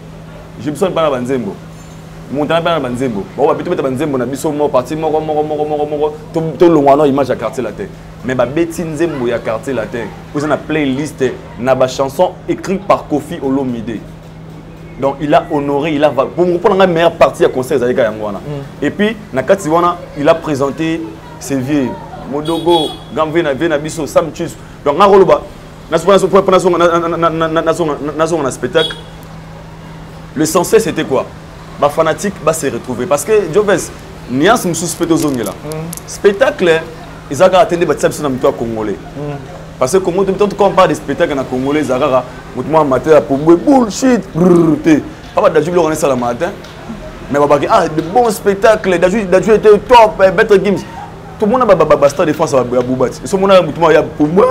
E: Je me sens pas un Nzembo. Montana pas na Nzembo. Bon va plutôt mettre Nzembo na biso moko parti moko to longwana image à quartier latin. Mais ba beti Nzembo ya quartier latin. Vous en a playlist na ba chanson écrite par Kofi Olomide. Donc il a honoré, il a pour la meilleure partie à concert Zalika Yangwana. Et puis na kati wana, il a présenté ses vieux Modogo, Gamve na biso Samchus. Donc na roloba na spectacle. L'essentiel c'était quoi? Ma fanatique va se retrouver parce que Joves niance me suspecte aux ongles là. Spectacle ils ont attendu battre sur le congolais. Parce que quand on parle de spectacle en congolais Zagara moi matin pour bullshit pas d'ajouter le ça le matin mais ah de bons spectacles d'ajouter était top better games tout le monde a basta défense à Boubati ce monde a mutuellement ya pour moi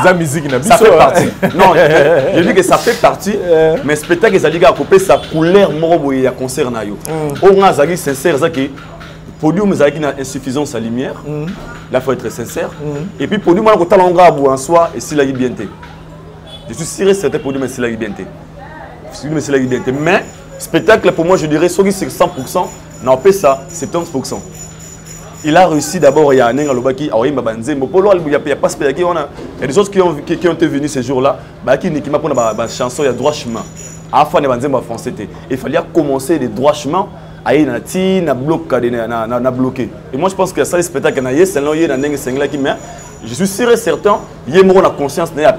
C: la musique
E: ça fait partie. Non, je dis que ça fait partie, mais spectacle ça dit à couper sa couleur moro ya concert na yo. On a zagi sincère ça que podium zagi na insuffisance à lumière. Là faut être sincère. Et puis podium on a talent grave en soi et si la bien té. Je suis sûr certain podium c'est la bien té. C'est la bien té. Mais spectacle pour moi je dirais sur 100%, non pas ça, 70%. Il a réussi d'abord, il y a un Alobaki, il y a pas spectacle, il y a des choses qui ont été venues ces jours-là, qui m'a pris une chanson, il y a droit chemin. À la fin, il fallait commencer les droits chemins à bloquer. Et moi je pense que ça, les spectacles, je suis sûr et certain, il y a une conscience, il y a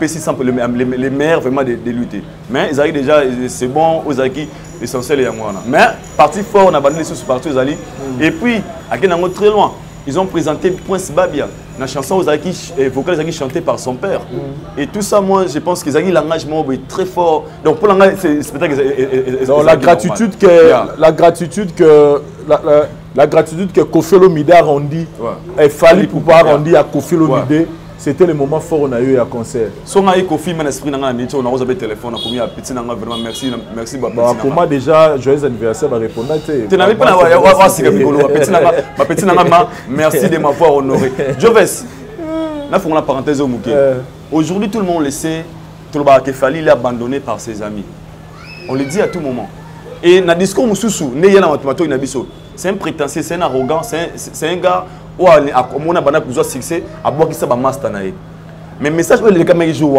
E: les meilleurs vraiment de lutter. Mais ils arrivent déjà, c'est bon, aux acquis, l'essentiel est à moi. Mais parti fort, on a abandonné les sous partout, et puis, à très loin, ils ont présenté Prince Babia, la chanson aux acquis, vocale chantée par son père. Et tout ça, moi, je pense qu'ils ont un engagement très fort. Donc pour l'engagement, c'est spectacle.
C: La gratitude que Kofi Olomide a rendu, il fallait pouvoir rendre à Kofi Olomide. C'était le moment fort on a eu à concert.
E: Si on a eu Kofi, on a un téléphone, on a petit vraiment merci
C: pour moi déjà, joyeux anniversaire, va répondre.
E: Tu n'avais pas merci de m'avoir honoré. Joves, là faut la parenthèse au Mouké. Aujourd'hui tout le monde le sait, tout le monde Fali il est abandonné par ses amis. On le dit à tout moment. Et dans le discours Moussoussou, c'est un prétentieux, c'est un arrogant, c'est un gars où on a besoin de succès, à boire qui s'est master. Mais le message que les caméras jouent,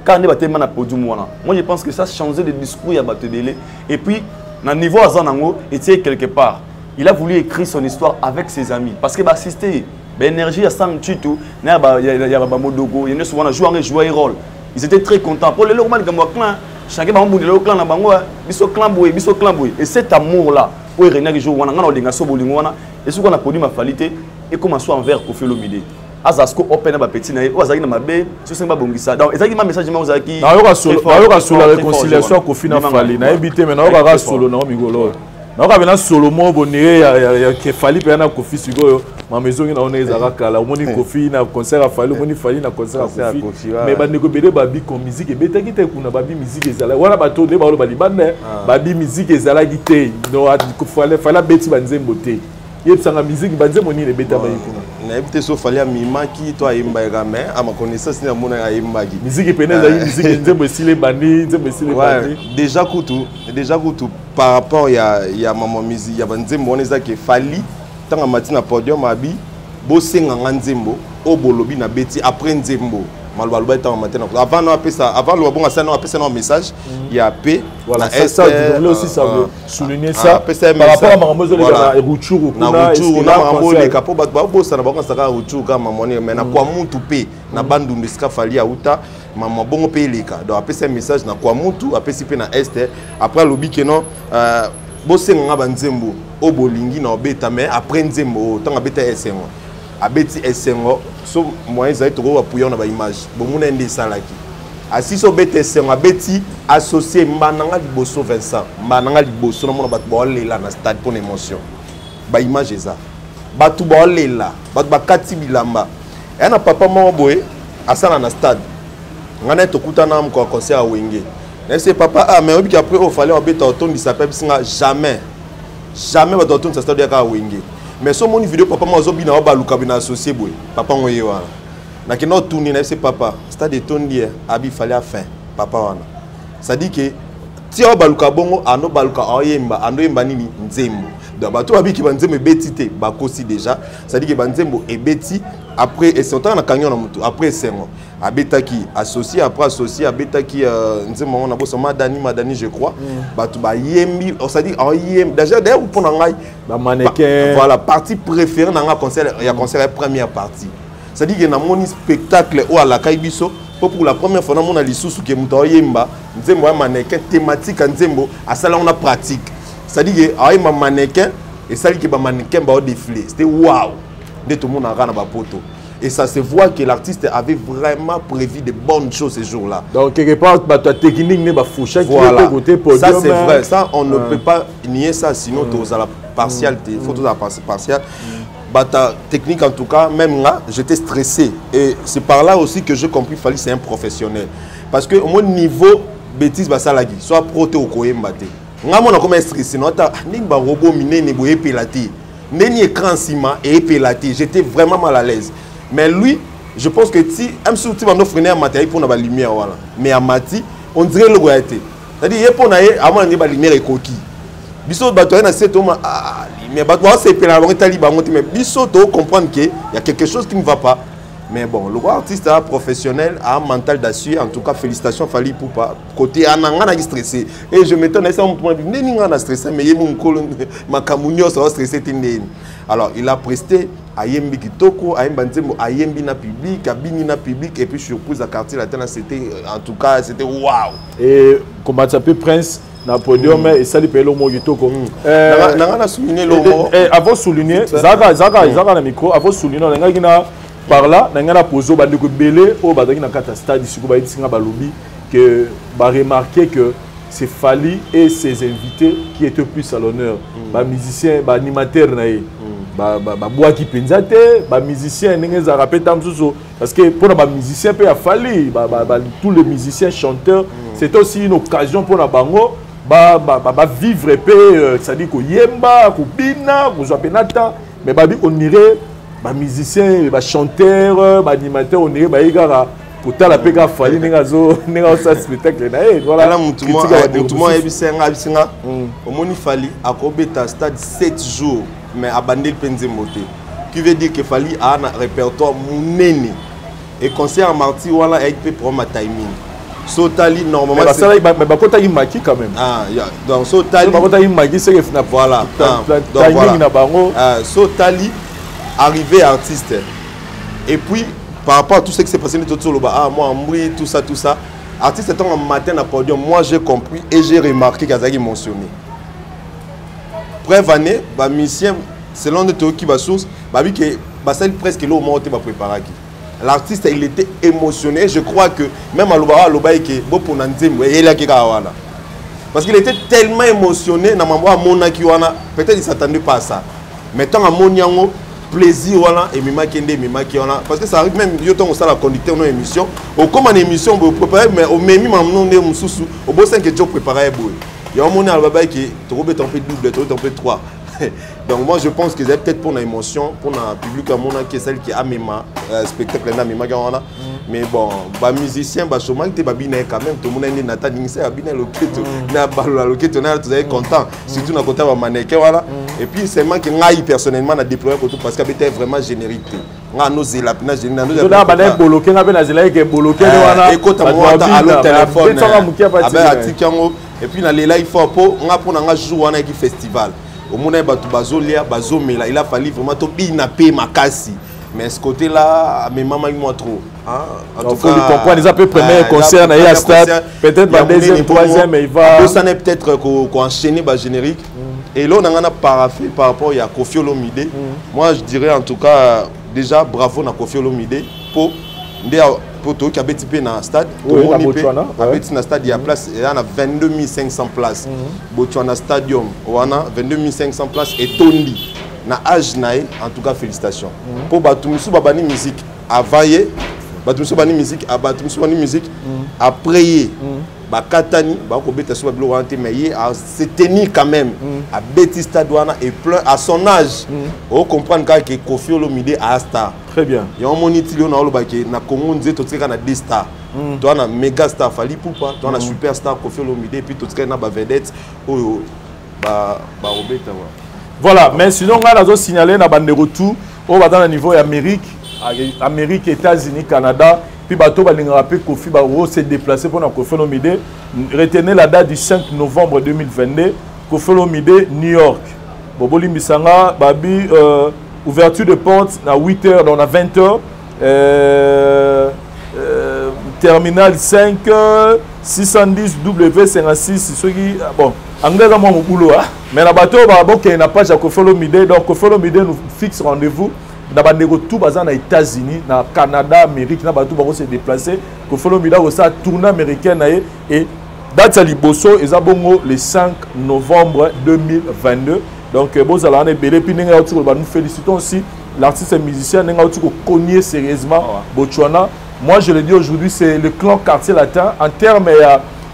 E: quand on est à podium, moi je pense que ça a changé de discours à Batodélé. Et puis, dans le niveau Azanango, il était quelque part. Il a voulu écrire son histoire avec ses amis. Parce qu'il va assister. L'énergie à Sam Chitou, il y a Modogo, il y a souvent joué un rôle. Ils étaient très contents. Pour les Lomans, chacun va au clan, et cet amour-là, où il y a des gens et ce qu'on a produit ma qualité, et comment soit envers Kofi Olomide. Azasko open ba petit na o azaki na mabe so senga bongisa donc ezaki ma message ma ozaki
C: na yoka solo la réconciliation Kofi na fali na ebité mais na yoka solo na migolo na yoka bena solo mo bonire ya ke fali pe na Kofi sigoyo ma maison na on ezaka kala omoni Kofi na concert a fali omoni fali na concert a Kofi mais ba ndeko bede babi ko musique ebetaki te kuna babi musique ezala wana bato de ba lo balibane babi musique ezala gite no fala beti banzembo te yebsanga musique banzembo ni le beta ba yikuna
D: na ebité so fali amimaki to ayemba mais à ma connaissance ni amona ayembaki
C: musique pene za musique nzembo esile bandi nzembo esile bandi
D: déjà kutu par rapport ya maman musique ya banzembo on ezaki fali tanga matina podium abi bosenga nzembo o bolobi na beti après nzembo Malba est en matin. Avant nous appeler ça, avant le bon à ça nous appeler ça un message. Il y a P.
C: Voilà, ça je voulais aussi souligner ça par rapport à Maramozo les Ruchuru
D: na Ruchuru na Marambo les capos ba bossa na ba saka Ruchuru kama moni mais na kwa mutu P na bandu ndisika fali auta mama bongo pe leka donc appeler ça message na kwa mutu appeler pe na est après lobi que non bosenga ba nzembo o bolingi na obeta mais après nzembo tanga beta esengo abeti esengo so moyens za to appuyer na ba image bomuna ende salaki asiso beta esengo abeti associé mbananga liboso Vincent mbananga liboso na mona batu ba lela na stade pour émotion ba image eza batu ba lela batu ba kati bilamba na papa mo boye asana na stade ngana to kutana am ko concert a wenge na c'est papa ah mais obi après o fallait obeta auton di s'appelle singa jamais ba auton sa stade ya ka wenge mais so mon vidéo papa mo zobi na ba luka bina associé boy papa ngoye wana na kino tourner na c'est papa stade tondi abi fallait à fin papa wana ça dit que ti o ba luka bongo ano ba luka oyemba ando yemba nini nzembo donc ba to abi ki ba nzembo betité ba kosi déjà ça dit que ba nzembo e beti après et c'est na kanyon na mutu après sengo abetaki associé après associé abetaki nzembo on a bossa madani je crois batu ba yembi ça dit oyem déjà d'ailleurs pour ngai
C: ba mannequin
D: voilà partie préférée na concert il y a concert première partie ça dit que na moni spectacle ou à la kaibiso pour la première fois na mona lisusu ke mutu oyemba nzembo ya mannequin thématique nzembo asala on a pratique ça dit que oyemba mannequin et ça dit que ba mannequin ba au défilé c'était waouh de tout le monde a rana ba poto. Et ça se voit que l'artiste avait vraiment prévu de bonnes choses ce jour-là. Donc
C: quelque part, ta technique n'est pas fouchée.
D: Voilà. Ça c'est vrai. Ça on ne peut pas nier ça. Sinon tu as la partialité. Il faut tout la partielle. Ta technique en tout cas, même là, j'étais stressé. Et c'est par là aussi que j'ai compris qu'il fallait c'est un professionnel. Parce que au moins niveau bêtise ça la guy. Soit proté au koyembate. Nga mon a comme stressé. Non ta ning ba robot miné ne boye pelati. Neni écran ciment et pélaté. J'étais vraiment mal à l'aise. Mais lui, je pense que si même si tu vas nous freiner à matériel pour la lumière voilà. Mais à mati, on dirait le goyate. C'est-à-dire il pour naïe avant de la lumière est coquille. Biso bateau na c'est toma mais bateau c'est pélaté taliban mais biso to comprendre que il y a quelque chose qui ne va pas. Mais bon, le artiste professionnel a un mental d'acier. En tout cas, félicitations Fally Ipupa. Côté Ananga stressé. Et je m'étonne, ça on me dit, n'est stressé, mais il ma camounio ça stressé. Alors, il a presté à Yembi Kitoko, à Yembi na public, à Bini na public, et puis surprise à quartier latin, c'était en tout cas, c'était waouh.
C: Et comment ça peut Prince na podium et ça lui paye le mot Kitoko.
D: Nanga souligné le mot.
C: Avant souligner, Zaga na micro, avant souligner, on a par là, on a posé au belé au badaki na kata stade ici ko ba itinga balobi que ba remarquer que c'est Fally et ses invités qui étaient plus à l'honneur. Ba musicien, ba animateur na ye. Ba bois qui penzate, ba musicien ndenge za rapeta msusu parce que pour ba musicien pe a Fally, tous les musiciens chanteurs, c'était aussi une occasion pour na bango ba vivre pe c'est-à-dire ko yemba, ko bina, ko zapenata, mais ba bi on irait ba musicien, ba chanteur, ba animateur, on irait ba igara pour la pega Fally nengazo ça spectacle na
D: voilà là mutumo ebisenga omoni Fally akobeta stade 7 jours mais abandel penzemote qui veut dire que Fally a un répertoire munene et concert en marti wala avec pe pour ma timing so tali normalement
C: mais ça mais bakota imaki quand même
D: donc so tali
C: bakota imaki c'est que
D: voilà
C: timing na bango
D: so tali arrivé artiste et puis par rapport à tout ce qui s'est passé moi tout ça artiste étant en matin à podium moi j'ai compris et j'ai remarqué qu'il y a mentionné preuve année bah musicien selon notre qui va source bah oui que bah c'est presque là au moment où tu vas préparer l'artiste il était émotionné je crois que même à l'obara que bon pour nanzembo et il a qui kawana parce qu'il était tellement émotionné na mambo a mona ki wana peut-être il s'attendait pas à ça mais tant à moniango plaisir voilà et mima qui wana parce que ça arrive même yo ton ça la conducteur dans émission au comme en émission vous préparer mais au même mamnon de mususu au beau 5 que tu préparer boy il y a un moment là qui tu robes un peu double tu un peu 3 donc moi je pense que c'est peut-être pour l'émotion pour le public à mon qui est celle qui a même spectacle là même mais bon ba musicien ba chômage te babina quand même tout le monde est nata ningisa babina loketo na balola loketo na tout est content surtout na côté ba mannequin voilà et puis c'est moi qui ngai personnellement na déployer ko tout parce que était vraiment générique nga no zela pina génie na no
C: da ba na bloquer nga na zela ke bloquer wana
D: écoute moi à le téléphone aba atikango et puis na lela il faut pour nga pour nga jour wana ki festival au monde batu bazolia bazomela il a fallu vraiment to bina pe makasi. Mais ce côté-là, mes mamans, ils m'ont trop. En tout cas,
C: il comprend les peu premier concert à stade, peut-être le deuxième, troisième, mais il va.
D: Ça n'est peut-être qu'on enchaîne le générique. Et là, on a paraffé par rapport à Koffi Olomide. Moi, je dirais en tout cas, déjà, bravo à Koffi Olomide pour tout qui a été dans le stade. Dans le stade, il y a place, il y a 22 500 places. Botswana Stadium, on a 22 500 places et Tondi. Na âge nae en tout cas félicitations pour batumusu babani musique avaye batumusu bani musique batumusu bani musique après bakatani bako beta so bablo wanté mais se tenir quand même à Betty Stade wana et plein à son âge on comprendre que Koffi Olomide a star
C: très bien
D: il y a un moniti on a olobaki na Congo nze to tseka na 10 stars toi na méga star Fally Ipupa toi na superstar Koffi Olomide et puis to tseka na ba vedette oyo ba obeta wa.
C: Voilà, mais sinon, on a signalé dans le retour, on va dans le niveau Amérique, États-Unis, Canada, puis bateau va rappeler Koffi s'est déplacé pour Koffi Olomide. Retenez la date du 5 novembre 2022, Koffi Olomide, New York. Boboli Mbisanga, Babi, ouverture de porte à 8h, donc à 20h. Terminal 5, 610 W56, bon, anglais dans mon boulot, mais la bateau va n'a pas à Koffi Olomide, donc Koffi Olomide nous fixe rendez-vous. Dans le retour aux États-Unis, dans le Canada, Amérique, dans le bateau se déplacer. Koffi Olomide a tournée américaine et date à Liboso, et le 5 novembre 2022. Donc, vous allez belé puis nous félicitons aussi l'artiste et musicien nous connaît sérieusement Botswana. Moi, je le dis aujourd'hui, c'est le clan Quartier Latin. En termes,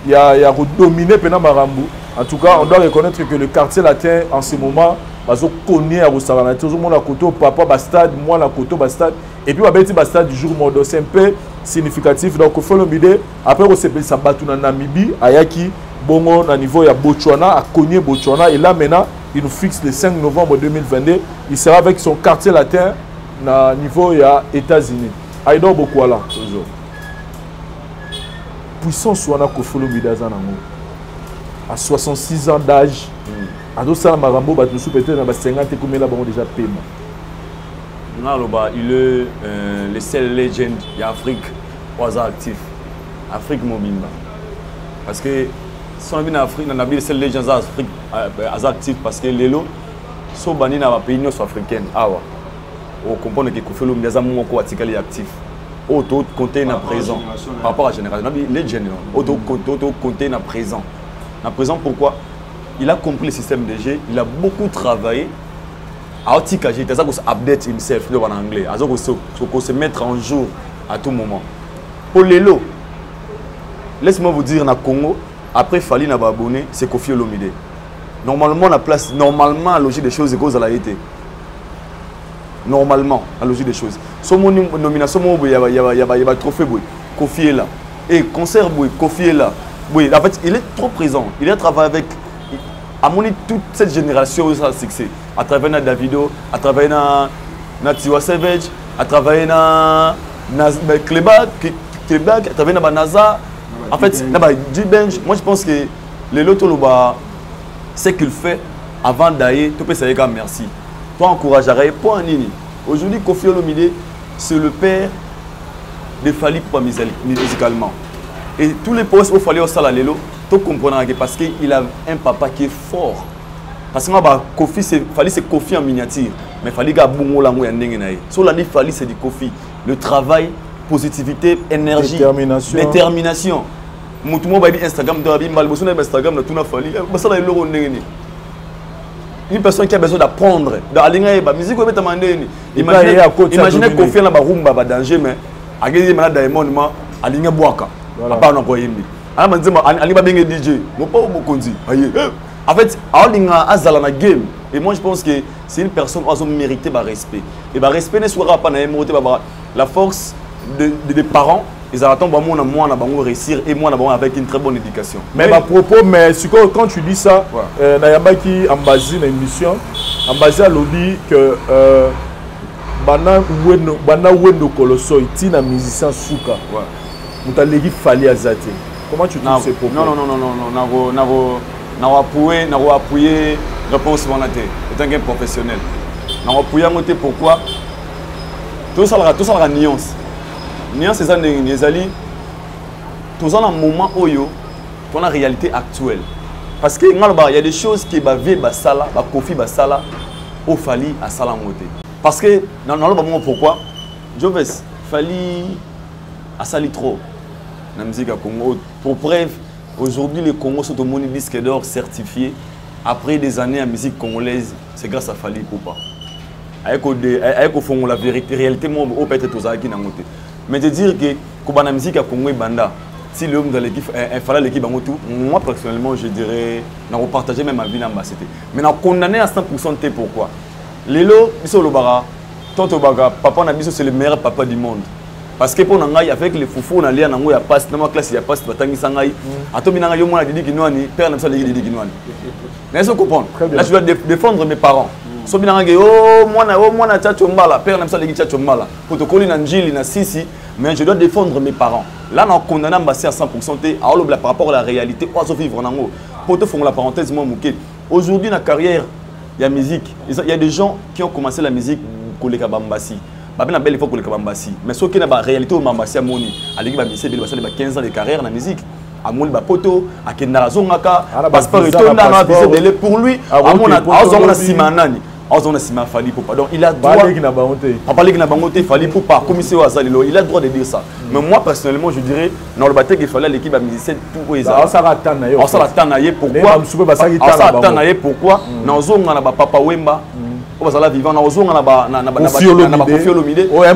C: il y a dominé Pena Marambu. En tout cas, on doit reconnaître que le Quartier Latin, en ce moment, ils connaît à Rossarana. Tout le monde a côté papa Bastad, moi la côté Bastad. Et puis, on a Bastad du jour mode. C'est un peu significatif. Donc, Koffi Olomide, après, on s'est battu dans Namibie, Ayaki, Bongo, au niveau de Botswana, à Cogné Botswana. Et là, maintenant, il nous fixe le 5 novembre 2022. Il sera avec son Quartier Latin au niveau des États-Unis. Aïdor Bokwala, toujours. Puissance wana Koffi Olomide à 66 ans d'âge. À dos ça Marambo bat nous peut-être dans 50 comme là bon déjà paiement.
E: Il est le seul legend d'Afrique aux actifs. Afrique mobimba. Parce que si on vient en Afrique, on a le seul legend d'Afrique aux actifs parce que les lots sont bannis dans les pays africains. On comprend que Koffi Olomide est un actif. Auto compter na présent par rapport à la génération. Les jeunes, auto compter na présent. Na présent pourquoi? Il a compris le système de jeu, il a beaucoup travaillé. À Otikaji, il a update himself en anglais. Il a se mettre en jour à tout moment. Pour les lots, laisse-moi vous dire, na Congo, après Fally n'a pas abonné, c'est Koffi Olomide. Normalement, la place, normalement, la logique des choses est cause à la été. Normalement, la logique des choses. Son nomination, il y a trophée, Koffi est là. Et concert, Koffi est là. Oui, en fait, il est trop présent. Il a travaillé avec, à mon avis, toute cette génération où ça a succès. À travers Davido, à travers Tiwa Savage, à travers Klebak, à travers NASA. En fait, J-Bench, moi je pense que les lotos, ce qu'il fait avant d'aller, tout peut se dire merci. Toi, encouragerais pour un nini. Aujourd'hui, Koffi Olomide, c'est le père de Fally Ipupa musicalement. Et tous les postes où Fally au salle à l'élo, tu comprends parce qu'il a un papa qui est fort. Parce que Fally c'est Koffi en miniature, mais Fally a bon la mouille en dengue. Sur la Fally c'est du Koffi. Le travail, positivité, énergie, détermination. Tout le monde va dire Instagram, Instagram, tout le Fally. Une personne qui a besoin d'apprendre, d'aller la musique, imaginez Koffi dans la rumba, danger, mais à gagner malade Diamond, à l'ingé boaka. En fait, game. Et moi je pense que c'est une personne qui a mérité le respect. Et le respect ne sera pas la force des parents, ils attendent moi à réussir et moi avec une très bonne éducation.
C: Mais à propos, mais quand tu dis ça, Nayamaki Ambazi dans l'émission, Ambazi a dit que Bana Wendo Colosso, il y a un musicien Souka. Vous avez fallu à Zate. Comment tu trouves ces propos?
E: Non, appuyer réponse c'est un professionnel. Non, appuyer pourquoi? Tout ça la nuance. Nuance c'est ça les alliés. Tout ça dans le moment où dans la réalité actuelle. Parce que il y a des choses qui ba vie ba sala, ba kofi ba sala, au fali à sala moté. Parce que dans le moment pourquoi? Joves fali à sali trop. La musique à Congo pour preuve. Aujourd'hui, le Congo sont au monde disque d'or certifié. Après des années à musique congolaise, c'est grâce à Fally Ipupa. Avec au fond la vérité, réalité, moi, peut-être tous qui n'ont pas. Mais de dire que la musique à Congo est banda, si l'homme dans l'équipe, il fallait l'équipe en tout, moi personnellement, je dirais, on partageait même ma vie dans ma cité. Mais on condamné à 100% pourquoi? Lélo, Bissolo Bara, Tonto Baga, papa Nabiso, c'est le meilleur papa du monde. Parce que pour nous, avec les foufous, on a lié à passe, dans ma classe, il y a passe, il y a passe, Atomi n'a yo mona didi kinwani, père n'a pas didi kinwani. Mais ça comprendre. Là je dois défendre mes parents. Sobi n'a oh moi na tchacho mbala, père n'a pas didi tchacho mbala. Protocole na njili na sisi, mais je dois défendre mes parents. Là on condamne à 100% par rapport à la réalité, on va vivre nango. Pour te faire la parenthèse moi mouké. Aujourd'hui dans la carrière, il y a musique. Il y a des gens qui ont commencé la musique koleka bambasi. Babena belle fois koleka bambasi. Mais ce qui est la réalité au bambasi à moni, à l'équipe bambasi, il y a 15 ans de carrière dans la musique. Amol Bapoto, à Kendarazongaka, Baspar Etonda, pour lui, à mon Simanani, à Sima Fally Ipupa. Donc il a droit. Papa Légna Bangote, Fally Ipupa, commissaire au Azalilo, il a droit de dire ça. Mais moi personnellement, je dirais, dans le bataille qu'il fallait l'équipe à musicien tout ça. On s'en attendait pourquoi? Pourquoi? Dans Zonga, on a Papa Wemba. On va vivant dans Ozon, on a Kofi Olomide, on a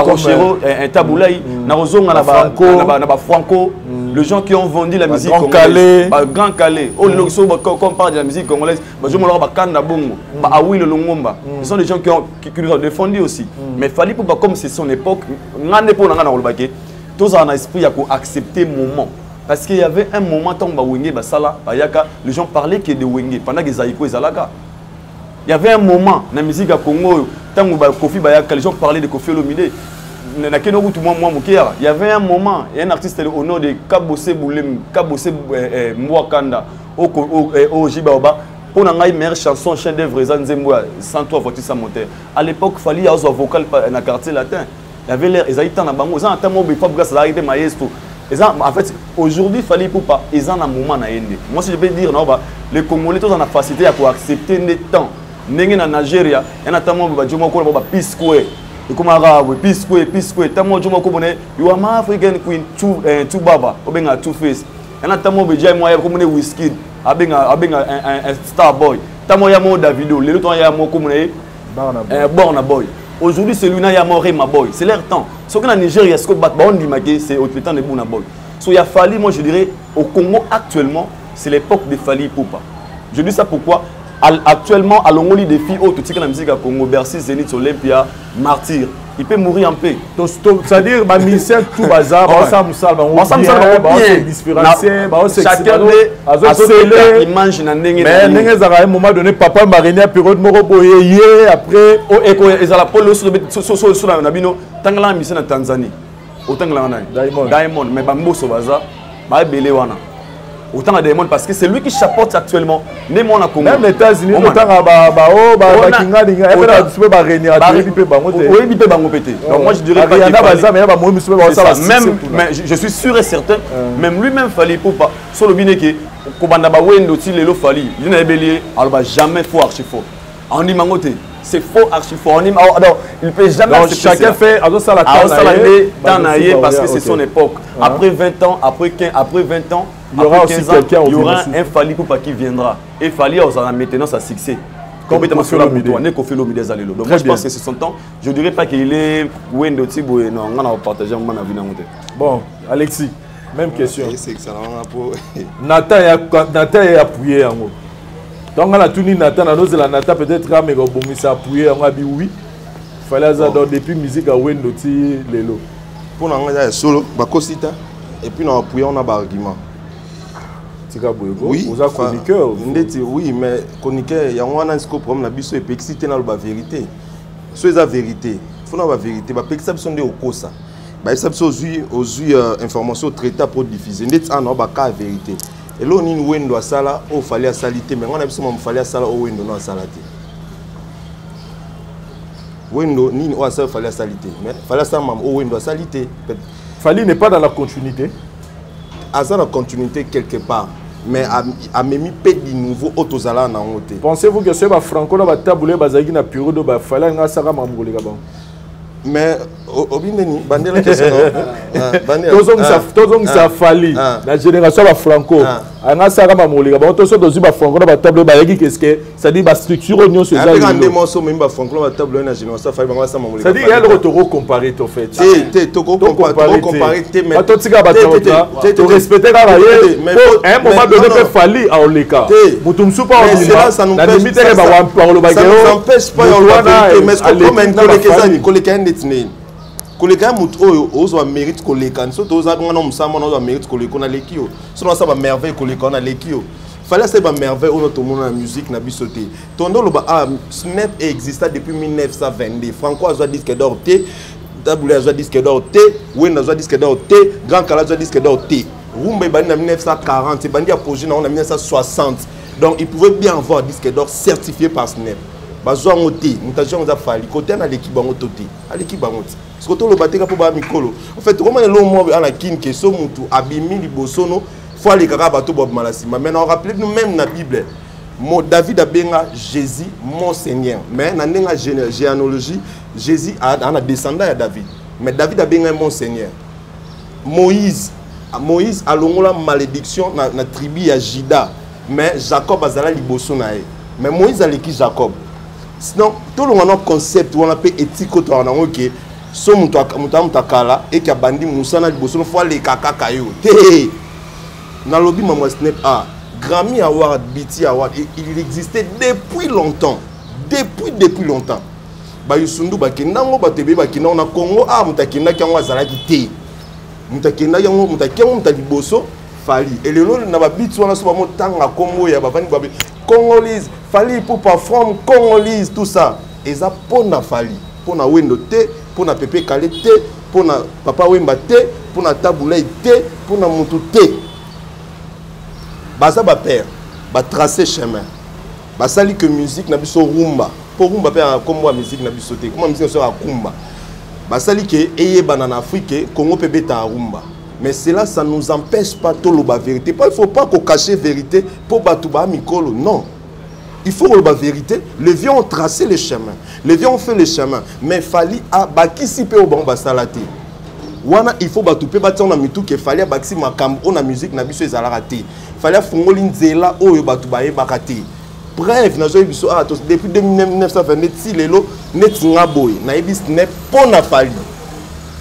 E: Rochero, un Taboulaï, on a Franco, les gens qui ont vendu la musique congolaise, Grand Calais, quand on parle de la musique congolaise, je me rappelle Kanda Bongo, Aoui le Longomba, ce sont des gens qui nous ont défendu aussi. Mais Fally Ipupa, comme c'est son époque, tous en esprit à accepter le moment. Parce qu'il y avait un moment où les gens parlaient que de Wenge, pendant que Zaïko et Zalaka. Il y avait un moment dans la musique à Congo, tant que les gens parlaient de Kofi Olomide. Il y avait un moment, il y a un artiste au nom de Kabose Boulem, Kabose Mwakanda, au Jibaoba, pour une meilleure chanson, chef d'œuvre, sans voiture sans moteur. À l'époque, il fallait avoir un vocal dans le quartier latin. Il y avait l'air, ils avaient un bango, ils avaient un mot, ils maestro. En fait, aujourd'hui, il fallait pas, ils ont un moment à aider. Moi, si je peux dire, les Congolais ont la facilité à accepter le temps. Nengi na Nigeria, yana tamo ba jomo ko ba Peace Square. Ikuma rawe Peace Square. Tamo jomo ko bone, you are my African queen two baba, obenga two face. Yana tamo be jai moya ko bone Wizkid, abenga un star boy. Tamo ya mo Davido, le temps ya mo ko bone Burna Boy. Aujourd'hui, celui là ya mo Rema Boy. C'est leur temps. Ce que na Nigeria ce que bat ba on dit maké, c'est au temps de Burna Boy. So il a fallu, moi je dirais au Congo actuellement, c'est l'époque de Fally Ipupa. Je dis ça pourquoi? Actuellement, à l'ongoli des filles, tout ce qui est la musique à Congo, Bercy, Zénith, Olympia, Martyr, il peut mourir en paix.
C: C'est-à-dire, ma mission, tout bazar, chacun
E: il mange dans
C: mais à un moment donné, papa m'a réuni à période Moroboye, après.
E: Ils ont la police sur la Nabino, Tangla mission en Tanzanie. Au Tangla Diamond, mais Bambo Sobaza, Belewana. Autant à Diamond parce que c'est lui qui chapeaute actuellement. Même
C: les États-Unis, autant à donc moi je dirais pas
E: mais je suis sûr et certain, même lui-même Fally Ipupa, sur le binéké, Kobanda Wendo, Tilelo Fally, il n'a jamais faux archi faux. On dit Mangote, c'est faux archi faux. Alors il ne peut jamais.
C: Donc chacun fait à
E: parce que c'est son époque. Après 20 ans, après 20 ans,
C: il y aura aussi quelqu'un,
E: il y aura un Fally Ipupa qui viendra. Et Fally a maintenant sa succès. Complètement sur la moto. Donc moi je pense que c'est son temps. Je ne dirais pas qu'il est Wendo Tibo et non, on va partager mon avis dans mon tête.
C: Bon, Alexis, même question.
D: C'est excellent.
C: Nathan est appuyé en haut. Donc on a tout dit Nathan, Nathan peut-être mais bon ça appuyé on a dit oui. Fallait donc depuis musique à Wendo ti lelo.
D: Pour nous solo, bakosita et puis on appuie on a ba argument.
C: Oui, vous avez chroniqueur.
D: Oui, mais chroniqueur, il y a un problème na biso et pexité na la vérité. C'est la vérité. Faut na la vérité, ba pexité sont des okosa. Ba ça aux informations traitées pour diffuser. Ndeti an ba ka vérité. Et là on ni Wendo sala o fallait salité mais on a biso mo fallait sala o Wendo na salate. Wendo ni o sala fallait salité mais fallait sala mam o Wendo salité.
C: Fali n'est pas dans la continuité.
D: Dans la continuité quelque part. Mais à même peu de nouveau autozala na ngote.
C: Pensez-vous que c'est ba franco na ba tabouler bazaki na puro do ba fala nga saka mamngole ka bon.
D: Mais obindeni bandela question.
C: Tozong sa fali la génération ba franco. Nga saka mamngole ka bon to so dozi ba franco na ba tabouler ba yaki qu'est-ce que ça dit ba structure union sur ça.
D: Avec un démonstration même ba franco na ba tabouler na génération fali ba sa mamngole.
C: Ça dit il y a le retour comparé to fait.
D: To comparer mais
C: to tika ba to respecter ka ba mais un moment donné que fali a oleka. Mutumsu pa oleka. Na limite ke ba wa parolo ba gero.
D: Ça n'empêche pas la vérité mais comme koleka ndetine. Koleka mutu oyo ozo mérite koleka. So to za ngana musama na ozo mérite koleka na lekio. So na sa ba merveille koleka na lekio. Fallait c'est ba merveille au tout monde la musique na bisoté. Tondo lo ba Snap exista depuis 1922. Franco a disque d'or T, Taboulé a disque d'or T, Wenda a disque d'or T, Grand Kala a disque d'or T. Rumba bandi en 1940, c'est bandi apogée en 1960. Donc il pouvait bien avoir disque d'or certifié par Snap. Bazwa ngoté, mutation za fali côté na l'équipe bango toté. À l'équipe bango. Ce que to lo bateka po ba mikolo. En fait, comment le mo ana kin ke so mutu abimi libosono faut les kaka bato bob malasima. Mais on rappelle nous même dans la Bible. David a benga Jésus mon Seigneur. Mais dans la généalogie, Jésus a descendant à David. Mais David a benga mon Seigneur. Moïse a longola malédiction na tribu ya Juda. Mais Jacob a zala liboso na e. Mais Moïse a l'équipe Jacob. Sinon tout le monde concept on appelle éthique to na OK. So mutu mutakala et ki abandi musa na liboso faut les kaka kayo. Dans le lobby Maman Snap Grammy Award, BT Award, il existait depuis longtemps. Depuis longtemps. Ba yusundu ba kenango ba tebe ba kinao na Congo mutakenda kyango azalaki te. Mutakenda yango mutakengo mutaliboso fali. Et le long na ba beat wana so ba motanga Congo ya ba vani ba Congolese fali pour perform Congolese tout ça. Et ça pona fali, pona Wendo te, pona Pepe Kale te, pona Papa Wemba te, pona Taboulé te, pona Mutu te. Baza ba père, ba tracer chemin. Ba sali que musique na biso rumba. Pour rumba père comme moi musique na biso te. Comment musique sera rumba. Ba sali que eye banana Afrique Congo peut beta rumba. Mais cela ça nous empêche pas tout la vérité. Il faut pas qu'on cache vérité pour batouba mikolo. Non. Il faut la vérité. Les vieux ont tracé les chemins. Les vieux ont fait les chemins. Mais fallait à bakisi pe au bon basalate. Wana il faut batouper baton na mitou que fallait bakisi makam on a musique na biso ezalaka te. Fallait fongoli nzela oyo batubaye bakati. Bref, na joyi biso depuis 1929 si lelo neti ngaboy na yebi Snap pona fali.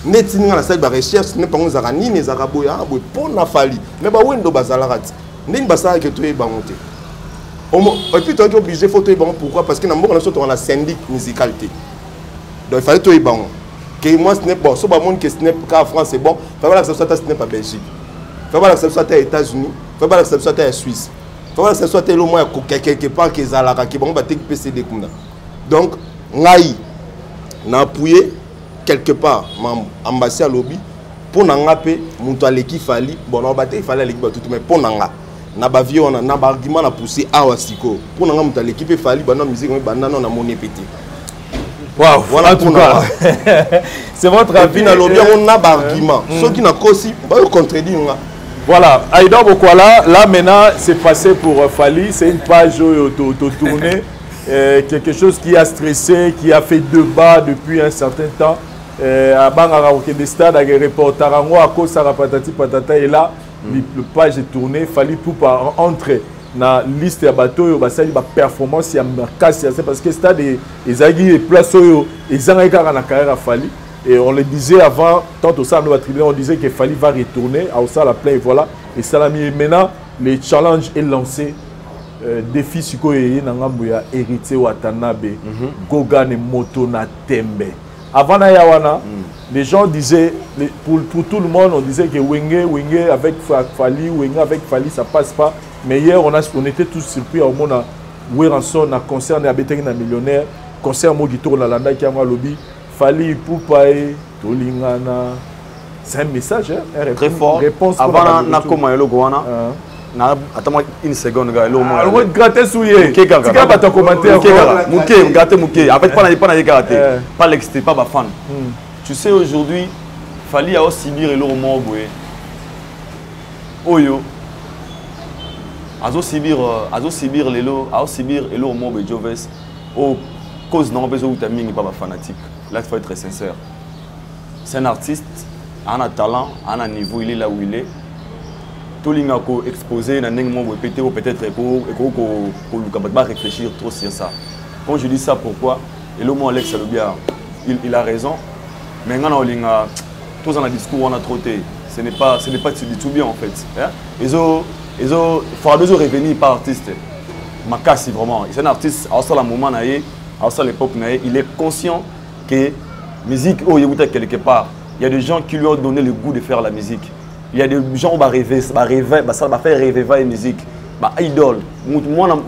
D: Neti nga na salle ba recherche ne pango zaka nini zaka boy boy pona fali. Mais ba Wendo bazalaka ti. Ndeni basala ke to e bangote. Et puis tu es obligé photo e bango pourquoi parce que na mboko na so to na syndic musicalité. Donc il fallait to e bango. Que moi Snap bon, so ba monde que Snap ka France c'est bon, il fallait que ça soit Snap à Belgique. Il fallait que ça soit aux États-Unis, il fallait que ça soit en Suisse. Il fallait que ça soit au moins quelque part que Zalaka qui bon ba tek PCD comme ça. Donc ngai na appuyé quelque part ambassade lobby pour na ngapé mutu aleki fali bon na ba te fallait aleki ba tout mais pour na nga na ba vie on na ba argument na pousser awa siko pour na nga mutu aleki pe fali ba na musique ba na na moné pété.
C: Wow, voilà en tout cas. C'est votre avis.
D: Puis on a un argument. Ceux qui n'ont pas aussi, ils contredisent.
C: Voilà, Aïda Bokwala, là maintenant c'est passé pour Fali, c'est une page tournée, quelque chose qui a stressé, qui a fait débat depuis un certain temps. À Bangara, des stades, avec les reporters, à cause de patati patata, et là, le page est tournée, Fali pour entrer. Na liste ya bato yo basali ba performance ya makasi c'est parce que stade ezagi et place yo ezanga kaka na carrière Fali et on le disait avant tant au sein de la tribune on disait que Fali va retourner à ça la plein et voilà et ça l'a mis maintenant le challenge est lancé défi sikoye na ngambo ya héritier Watanabe Goga ne moto na tembe. Avant na yawana, les gens disaient pour tout le monde on disait que Wenge avec Fali, Wenge avec Fali ça passe pas. Mais hier on était tous surpris au monde à Weranson na concert na Beteng na millionnaire, concert mo gitoro na landa ki ama lobby, Fali Poupae Tolingana. C'est un message hein,
E: très fort.
C: Réponse
E: avant na koma yelo gowana. Attends-moi une seconde, gars.
C: On va gratter souillé. Tu vas pas ton commentaire.
E: Mouké, gratter Mouké. En fait, pas gratter. Pas l'exté, pas ma fan. Tu sais, aujourd'hui, Fali a aussi bien le roman. Oyo. Azo Sibir Lelo, a aussi bien le roman de Joves. Au cause non, besoin de t'amener pas fanatique. Là, il faut être sincère. C'est un artiste, a un talent, a un niveau, il est là où il est. Tout le monde exposé dans un moment peut-être pour réfléchir trop sur ça. Quand je dis ça, pourquoi? Et le mot Alex il a raison. Mais quand on a tous dans le discours on a trotté, ce n'est pas du tout bien en fait. Ils ont revenir par artiste. Makassi vraiment. C'est un artiste à ce moment à l'époque il est conscient que musique quelque part. Il y a des gens qui lui ont donné le goût de faire la musique. Il y a des gens qui vont rêver, ça va faire rêver la musique. Idole.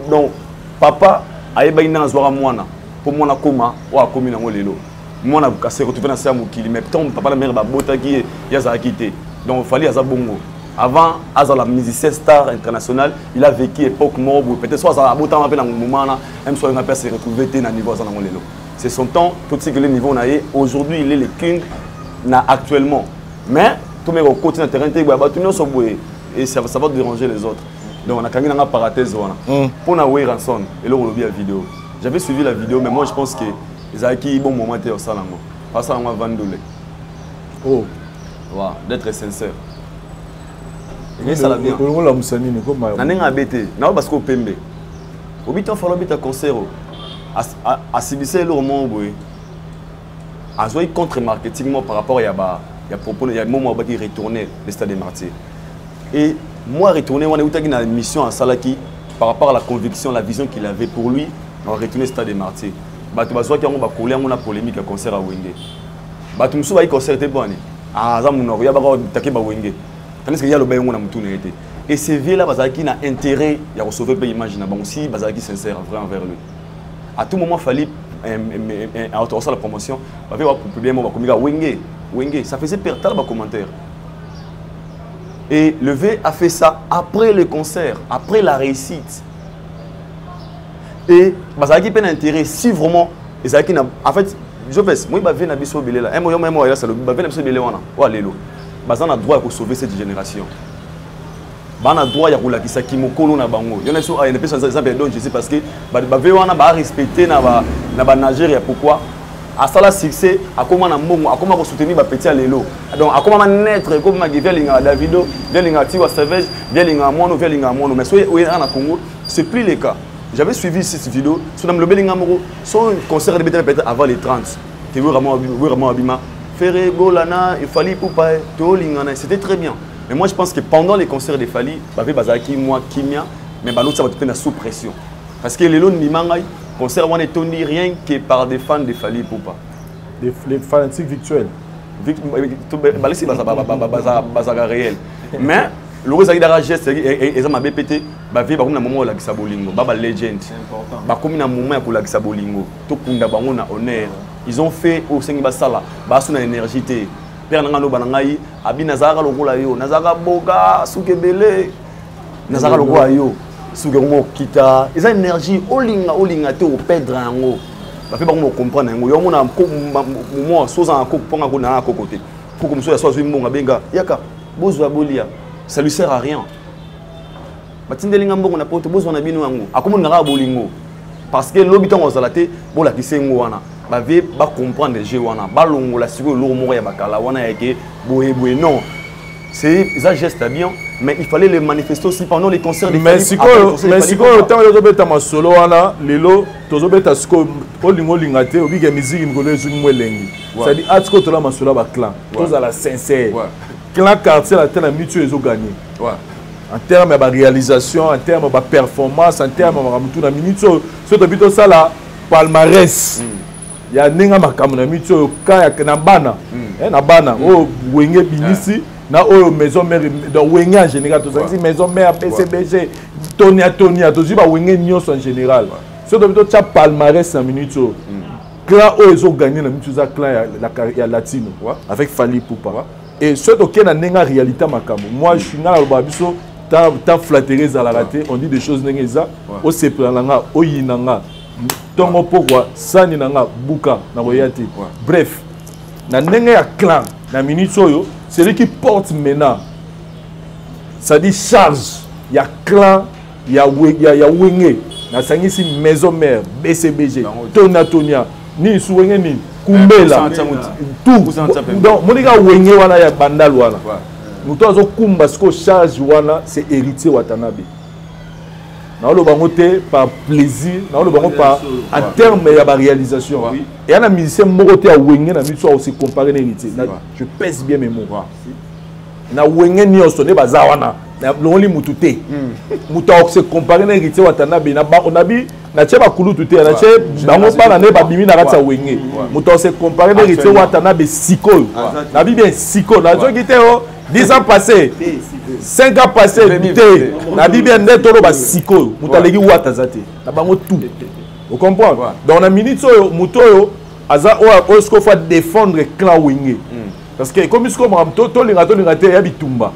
E: Donc, papa, il y a une pour moi, comment ou à commune en lelo. Moi, on s'est retrouvé dans ce qu'il mais tant papa la mère va botter qui est quitté. Donc, il fallait bongo. Avant, la musicien star international, il a vécu époque mort peut-être soit à botter un peu dans le moment même soit il n'a s'est retrouvé dans le niveau dans lelo. C'est son temps, tout ce que le niveau n'a aujourd'hui, il est le king actuellement. Mais tout le monde continue à terrain et ça va déranger les autres. Donc on a quand même un parenthèse pour na Weranson et là on l'a vidéo. J'avais suivi la vidéo mais moi je pense que les acquis bon moment au salango. Pas ça on va vendre. Oh. Voilà, d'être sincère. Et ça la bien.
C: On l'a musani ne comme
E: na nenga bete. Na parce que pembe. Obito falo bita concert. A sibise le moment boy. A joué contre marketing par rapport il y a un moment où il retournait le stade des Martyrs. Et moi, retourner, on est dans une mission à Salaki par rapport à la conviction, la vision qu'il avait pour lui, on a retourné le stade des Martyrs. Tu vas voir qu'il y a une polémique à concert à Wenge. Tu vas voir qu'il concert était bon. Ah, ça, il y a un Wenge. Tandis qu'il y a le bain où on a tout été. Et ces vieux-là, ils ont intérêt à recevoir l'image. Aussi, ils sont sincères envers lui. À tout moment, il fallait à la promotion, il fallait publier Wenge. Wenge, ça faisait perdre les commentaires. Et le V a fait ça après le concert, après la réussite. Et ça a un intérêt si vraiment. En fait, je pense, moi, je vais à Bisso Belé là. Je vais à Bisso Belé là. On a droit de sauver cette génération. On a droit de faire Kimokolo na bango. Il y a des personnes qui ont je sais parce que on a respecté na Nigeria. Pourquoi? À ça, le succès, à comment soutenir les petits à l'élo. Donc, à comment naître, comme Davido, Tiwa Savage, Mono, mais soyez au Congo, ce n'est plus le cas. J'avais suivi cette vidéo, sur le Belingamoro, son concert de peut-être avant les 30. Tu veux vraiment Abima. Ferré, Golana, il fallait pour pas c'était très bien. Mais moi, je pense que pendant les concerts de Fali, Bazaki, moi, Kimia, mais l'autre, ça va être sous pression. Parce que les lots de Mangaï, concert on est tenu rien que par des fans de Fali Poupa.
C: Les fanatiques virtuels.
E: C'est réel. Mais le reste de la geste, ils ont BPT, comme un moment où la Gisabolingo, Baba Legend. Comme un moment où la Gisabolingo, tout le monde a honneur. Ils ont fait au Sengiba Sala, Basuna énergie. Père Nangano Banangaï, Abi Nazara Logolayo, Nazara Boga, Soukebele, Nazara Logoayo. Souguerongo kita ils ont énergie olinga te au perdre ngo ba fait ba mo comprendre ngo yo mona mo soza ko ponga ko na ko côté pour comme ça soit mbonga benga yaka bozwa bolia ça lui sert à rien batindelinga mbongo na poto bozwa na bino ngo akomo na bolingo parce que l'habitant aux alaté bola kisengo wana ba ve ba comprendre les jeux wana ba longo la siko lo mo ya bakala wana yake boye non c'est ça geste bien. Mais il fallait le manifester aussi pendant les concerts des
C: mais si le temps de beta ma solo wana lelo tozo beta sko olingo lingate obiga musique ngolo ezuni mwelengi ça dit atsko to la masolo ba clan toza la sincère clan quartier la tena mutuelle ezo gagner en termes de réalisation, en termes de performance, en termes de la minute, surtout ça là, palmarès. Il y a nenga makamu na minute ka na bana, na bana, oh wenge binisi, na oh maison mère, donc wenge en général, tout ça, maison mère, PCBG, Tonia, tout ça, wenge nyos en général. Surtout ça palmarès na minute. Clan ils ont gagné la minute ça clan ya latino, avec Fali Poupa. Et surtout qu'il y a une réalité makamu. Moi je suis là au babiso. Tant flatterer à la raté, on dit des choses nengeza, au seplananga, au yinanga, tongo pourquoi, sani nanga, buka, na royauté. Bref, na nenga clan, na minute soyo, c'est lui qui porte maintenant. Ça dit charge, il y a clan, il y a wenge, na sangisi maison mère, BCBG, Tonia, ni souwenge ni, kumbela, tout. Donc, monika wenge wana ya bandal wana. Nous avons kumba ce que charge wana c'est héritier Watanabe. Nous avons par plaisir, nous avons par en termes de réalisation. Et un musicien moroté à Wenge na mi aussi comparé l'héritier. Je pèse bien mes mots. Na Wenge ni osone bazawana. Na loli mutute. Muta se comparé l'héritier Watanabe na ba onabi na tcheba kulu tuté na tche bango pa na ne ba bimi na ratsa Wenge. Muta se comparé l'héritier Watanabe siko. Na bi bien siko na zo gité o 10 ans passés, 5 ans passés, la Bible est nette au basiko, mutalegi watazate, na bango tout. Vous comprenez? Dans la minute où mutoyo, aza o ce qu'on fait défendre clan Wenge. Parce que comme ce qu'on m'a to l'ingate ya bitumba.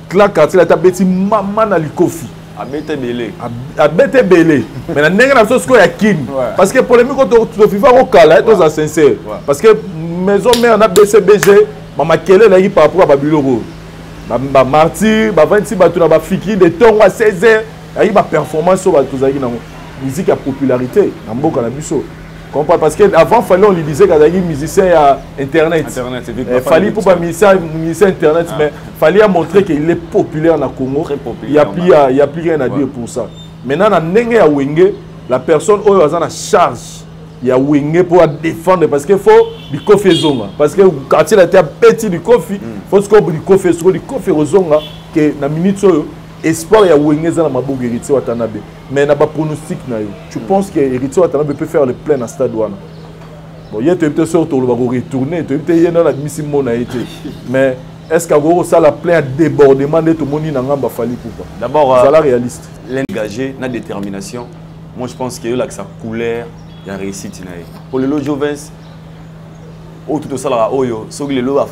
C: Clan quartier la tabeti mama na likofi.
E: Abete belé.
C: Abete belé. Mais la nenga na chose ko ya kin. Parce que polémique to FIFA au kala, to za sincère. Parce que maison mère na BCBG Mama Kele là par rapport à Babyloro. Ba martyr, ba 26 ba tuna ba fiki de temps à 16h, il y a performance sur ba tozaki na musique à popularité na mboka na biso. Comprends parce que avant fallait on lui disait qu'il y a des musiciens à internet. Fallait pour pas musicien internet mais fallait montrer qu'il est populaire na Congo. Il y a plus rien à dire pour ça. Maintenant na ndenge ya Wenge, la personne oyo a charge. Il y a Wenge pour défendre parce qu'il faut du coffre zonga parce que quand il a été petit du coffre il faut que du coffre sur du coffre zonga que na minute so espoir ya Wenge za na mabogo héritier Watanabe mais na ba pronostic na yo tu penses que héritier Watanabe peut faire le plein dans stade wana bon il était peut-être sur to le ba retourner tu peut être dans la misimo na été mais est-ce qu'agoro ça la plein débordement de tout monde na ngamba fali pourquoi
E: d'abord
C: ça la réaliste
E: l'engagé na détermination moi je pense que là que sa couleur il y a réussite pour le lot Jovens au tout ça là oyo so le lot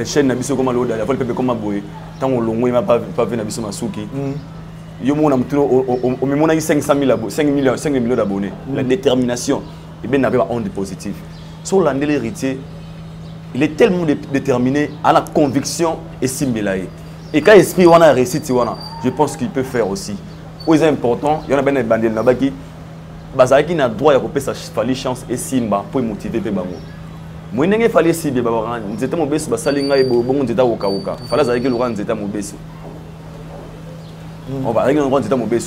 E: chaîne na biso comme l'autre la fois le peuple comme boy tant on longo il m'a pas vu na biso masuki yo mona mtuno au mona 500 millions d'abonnés la détermination et bien n'avait pas onde positive sur l'andel héritier il est tellement déterminé à la conviction et simbelaye et quand esprit wana réussite wana je pense qu'il peut faire aussi. C'est important, il y a des bandits qui ont le droit de faire la chance et simba pour motiver les gens. Moi, je fallait si bien nous étions mauvais sur salinga et bon on était au kaoka. Fallait que Laurent était mauvais. On va régler Laurent était mauvais.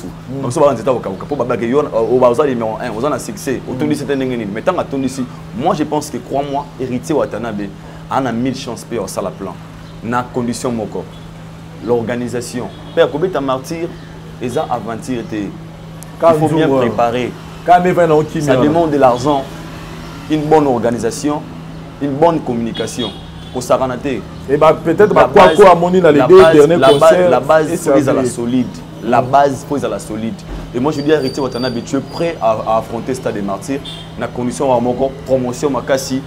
E: On se va en au kaoka pour babaker yon au bazar numéro 1, on a succès. Autour de cette année mais tant attendre ici. Moi je pense que crois-moi héritier Watanabe a 1000 chances pour ça la plan. Na condition moko. L'organisation. Père Kobeta martyr et ça aventure était. Il faut bien préparer. Ça demande de l'argent, une bonne organisation, une bonne communication. Pour s'arrêter. Et bah peut-être quoi à monnaie dans les deux derniers concerts. La base faut être à la solide. La base faut être à la solide. Et moi je dis à héritier Watanabe, tu es prêt à affronter Stade des Martyrs. La condition à mon promotion makasi,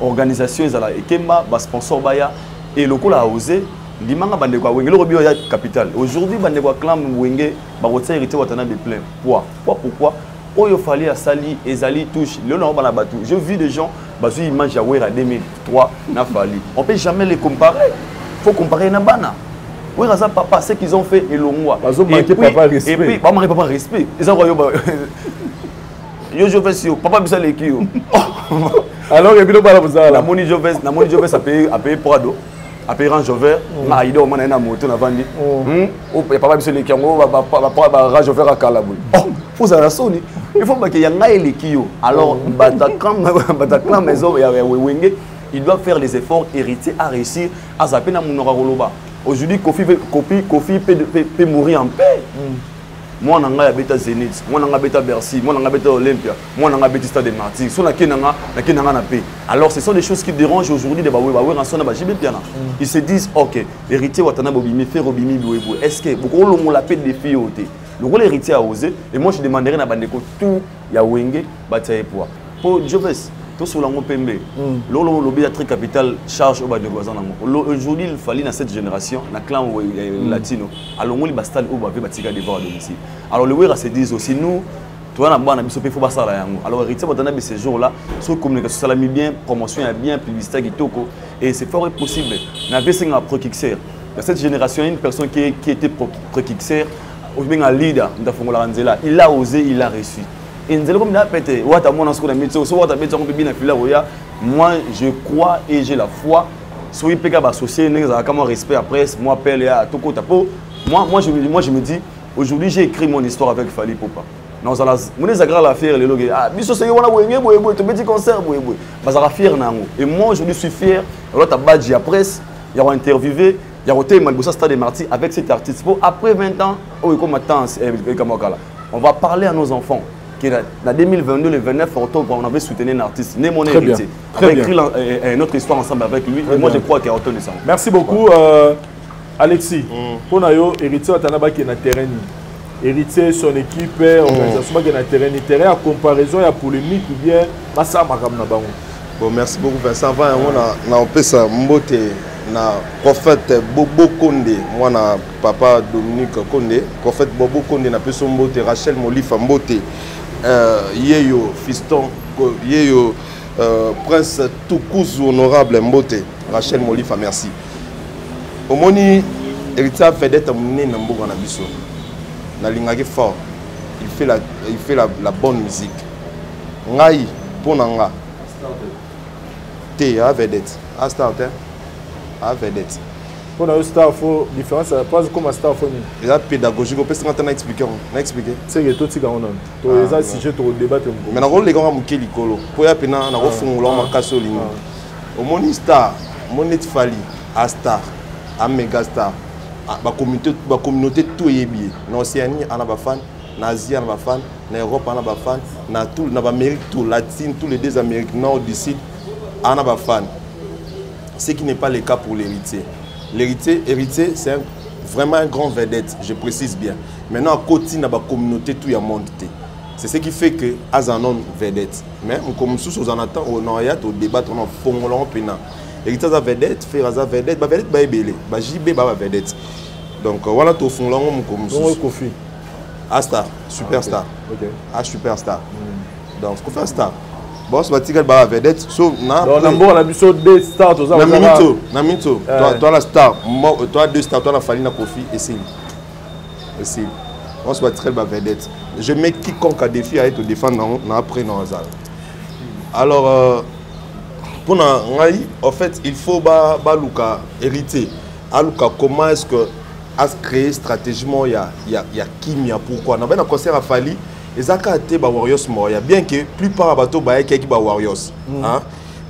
E: organisation et la ekemba, sponsor baya et le coup a osé. Limanga bande kwa Wenge le robio ya capital. Aujourd'hui bande kwa clan Wenge ba retirer héritier Watanabe plein. Pourquoi Oyo fallait à Sali Ezali touche. Le nom bana batu. Je vis des gens basu image à Wera 2003 na fali. On peut jamais les comparer. Faut comparer na bana. Wera ça papa ce qu'ils ont fait et le moi. Et puis pas manquer papa respect. Ils ont yo je fais sur papa bisa les qui. Alors il y a ça. La moni Joves a payé Prado. Après Range Rover, il y a une moto qui a vendu. Il y a pas de gens qui ont Range Rover à Kalabou. Il faut qu'il y ait des gens. Alors, il doit faire les efforts héritiers à réussir à zapper dans mon Aujourd'hui, Kofi peut mourir en paix. Moi, je suis à Zénith, moi, je suis à Bercy, moi, je suis à Olympia, moi, je suis à Stade des Martyrs. Alors, ce sont des choses qui dérangent aujourd'hui. Ils se disent, ok, l'héritier Watana Bobimi, fait Robimi, est-ce que vous avez des filles au thé? Le rôle héritier a osé, et moi, je demanderai à Bandeko tout, il y a Wenge, Bataille Poids. Pour Joves, tout sur l'angle Pembe, l'objet à très capital charge au bas de Guazan. Aujourd'hui, il fallait dans cette génération, dans le clan latino, alors on va stade au bas de Batika de voir domicile. Alors le Wera se dit aussi, nous, toi, on a besoin de faire ça. Alors, héritier, on a ces jours-là, sur communication, ça bien, promotion, bien, publicité, et c'est fort possible. On a besoin d'un pro-kixer. Dans cette génération, il y a une personne qui était pro-kixer, un leader, il a osé, il a reçu. Moi, je crois et j'ai la foi. Soyez pas associé, comment respect après, moi, appelle à Toko Tapo. Moi, je me dis, aujourd'hui, j'ai écrit mon histoire avec Fally Poupa. Nous avons l'affaire, les logs. Ah, biso c'est on a tu petit concert, et moi, aujourd'hui, je suis fier. Alors, tu as badge à presse, il y a interviewé, il y a été Malbossa Stade des Martyrs avec cet artiste. Après 20 ans, on va parler à nos enfants. En 2022, le 29 octobre, on avait soutenu un artiste, né mon héritier. On a écrit une autre histoire ensemble avec lui. Et moi, je crois qu'il y a autant de ça.
C: Merci beaucoup, Alexis. Pour nous, héritier Watanaba qui est dans le terrain. Héritier, son équipe, organisation qui est dans le terrain. En comparaison, il y a polémique ou bien, ça
D: bon, merci beaucoup, Vincent. On a fait ça, na prophète Bobo Konde, moi na papa Dominique Konde, prophète Bobo Konde na peso mbote, Rachel Molifa mbote, yeyo fiston, yeyo prince Toukouzou honorable mbote, Rachel Molifa, merci. Omoni héritier vedette amné na mboka na biso. Na lingaki fort. Il fait la bonne musique. Ngai ponanga. Te a vedette. A starter. A vedette.
C: Pour la star, il faut différence. Pas comme star, il faut.
D: Il y a pédagogique. On peut se rendre à expliquer.
C: C'est que tout ce qu'on a. Tous les sujets, tu débattre.
D: Mais dans les gars, on likolo. Pour y a pena, on a refondé on a cassé le ligne. Au moni star, monet Fally, a star, a méga star. La communauté tout est bien. En Océanie, on a des fans. En Asie, on a des fans. En Europe, on a des fans. Dans l'Amérique, tout, latine, tous les deux Amériques, nord, du sud, on a des fans. Ce qui n'est pas le cas pour l'héritier. L'héritier, c'est vraiment un grand vedette, je précise bien. Maintenant, à côté de la communauté, tout est monté. C'est ce qui fait que as un homme vedette. Mais comme nous on attend, on a au débat, on a fondé en pénal. L'héritier a vedette, faire a vedette, vedette va ébélé, JB va vedette. Donc voilà, tout fond là, on comme nous.
C: Kofi.
D: Star, superstar.
C: Ok.
D: Superstar. Donc ce qu'on fait star. Bon, c'est parce que la vedette. So,
C: on a mis deux stars.
D: Namito. Toi la star. Toi deux stars. Toi la Fally na Kofi. Essaye. On se bat très la vedette. Je mets quiconque a défi à être défendre après dans hasard. Alors, pour nous, en fait, il faut Luka hériter. Aluka, comment est-ce que à créer stratégiquement il y a Kimia pourquoi? On a un concert à Fally. Les actes ba Warriors moya bien que plupart bateau ba qui ba Warriors hein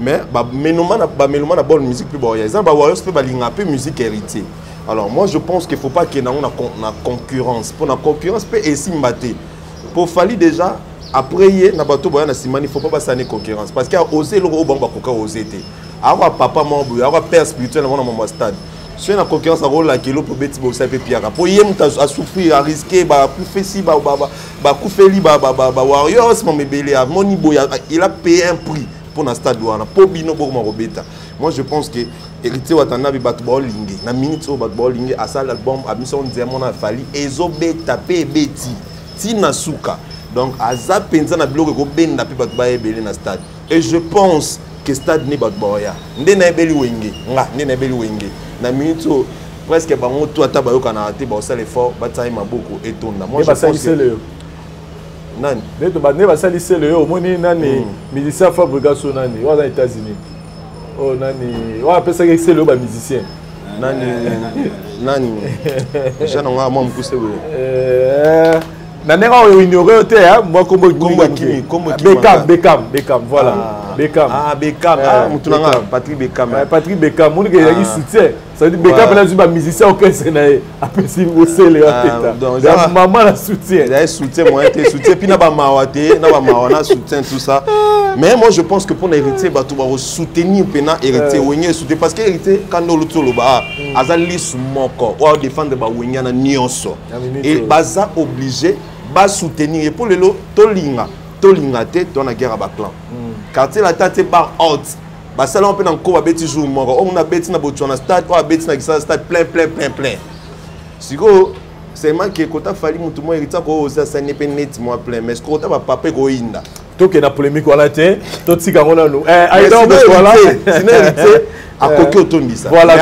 D: mais meloma na bonne musique plus Warriors ba Warriors peut ba linga peu musique héritier. Alors moi je pense qu'il faut pas qu'il y ait une concurrence. Pour la concurrence peut essayer mbater. Pour Fally déjà après y na bateau ba na simani il faut pas passer une concurrence parce qu'il a osé le bon ba koka osé té. Awa papa mambu awa père spirituel na mon stade. Si on a concurrence à rôle là qui est pour bêtis pour ça peut pire pour y à souffrir à risquer bah couper si bah couper li bah Warriors mon bébé à mon niveau il a payé un prix pour na stade douana pour bino pour mon robeta. Moi je pense que héritier watana bi basketball lingé na minute au basketball lingé à ça l'album a mission diamant na Fally ezo beta pe beti tina suka donc aza penza na bloc ko benda pe basketball ebele na stade et je pense que stade ni basketball ya ndena ebeli wenge ndena ebeli wenge na minute presque bango tout ata bayo kana raté ba ça l'effort ba taille maboko etonda moi je pense que nani
C: neto ba ne ba salise le yo moni nani musicien fabrication nani aux États-Unis oh nani wa pesa que c'est le ba musicien nani je n'ai moi mkuse we na nenga o ignorer te hein moi comme Beckham voilà Beckham.
D: Ah, Beckham. Patrick Beckham.
C: Patrick Beckham, on dit soutien. Ça veut dire Beckham, il a un musicien au Kenya. Après, il aussi les tête. Maman la soutien.
D: Il a soutien, moi, il soutien. Puis, il y a soutien, tout ça. Mais moi, je pense que pour l'héritier, tu dois soutenir l'héritier. Parce que l'héritier, quand on le azali sumoko ou défendre ba wenya na nyonso et baza obligé ba soutenir et pour le lot tolinga te dans la guerre ba clan quartier la tête ba out ba sala on peut encore ba beti jour moko on a beti na Botswana stade ou beti na stade plein siko c'est man qui kota fali mutu mo héritier ko ça n'est pas net moi plein mais kota ba papa ko inda
C: to ke na polémique wala te to tika ngona no
D: aïdor voilà sinon héritier à coquer autour de ça.
C: Voilà,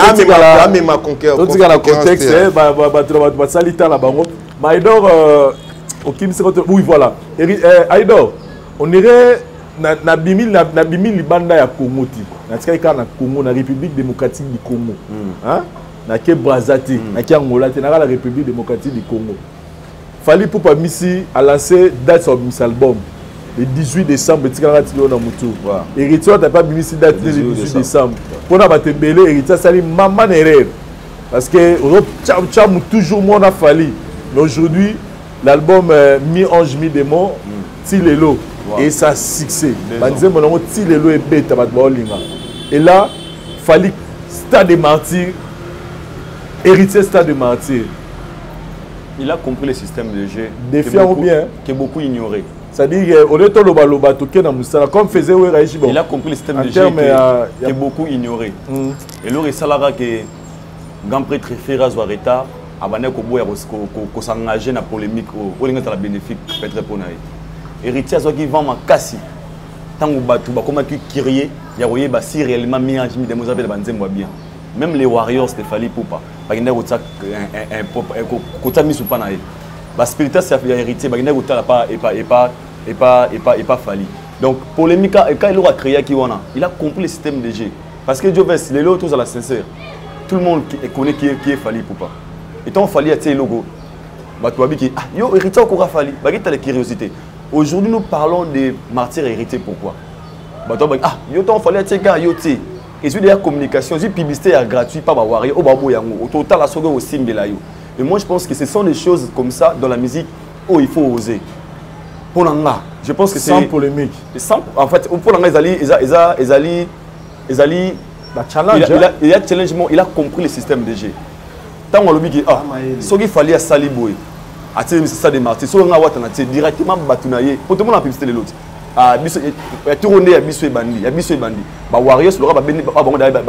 D: mais ma conquête.
C: Tout dans le contexte, bah salita la bango. Mais Aïdor, oui voilà. Aïdor, on irait na bimi libanda ya Congo ti. Na tika na Congo, na République démocratique du Congo. Hein? Na ke Brazzaville, na ke Angola, na la République démocratique du Congo. Fali Poupa Missi a lancé date sur son album. Le 18 décembre, tu as dit que tu héritier, tu n'as pas mis date le 18 décembre. Pour la battre belé, héritier, ça dit maman erreur. Parce que tu as toujours mon affali. Mais aujourd'hui, l'album mi-ange, mi-démon, Tilelo. Et ça a succès. Tilelo est bête. Et là, il fallait stade de martyr. Héritier, stade de martyr.
E: Il a compris le système de jeu.
C: Défiant ou bien
E: qui est beaucoup ignoré.
C: C'est-à-dire au lieu de loba toqué dans Moussala comme faisait Weraïchi.
E: Il a compris le système de jeu qui est beaucoup ignoré. Et là, il salara que grand prêtre Ferraz Wareta a bané ko s'engager dans la polémique au linga la bénéfique peut-être pour naï. Héritier qui vend ma cassi. Tant que batu ba comme qui crier, il y a voyé ba si réellement mis en jimi de Mozambique banzembo bien. Même les Warriors de Fali Poupa, parce qu'il y a un côté mis sous panaï. La spiritualité, c'est héritier, il n'y a pas fallu. Donc, polémique, quand il a créé, il a compris le système de jeu. Parce que Dieu veut, les autres, à la sincère. Tout le monde connaît qui est fallu pour pas. Et tant fallu, il y a le logo. Tu as dit que héritier, il a fallu. Tu as la curiosité. Aujourd'hui, nous parlons des martyrs héritiers. Pourquoi? Tu as dit que fallu, il et puis, il y a communication, la publicité est gratuite, pas au total, la seconde aussi, et moi, je pense que ce sont des choses comme ça dans la musique où il faut oser. Pour l'anga, je pense que c'est...
C: Sans polémique.
E: En fait, pour l'anga, il a challenge, il a compris le système de jeu. Tant qu'on a dit que ce qu'il fallait à Saliboué, à ça des martyrs, sur l'anga, directement batounaye, pour tout le monde a publicité les autres. Tourner à Bissou et Bandi, bah Warriors l'aura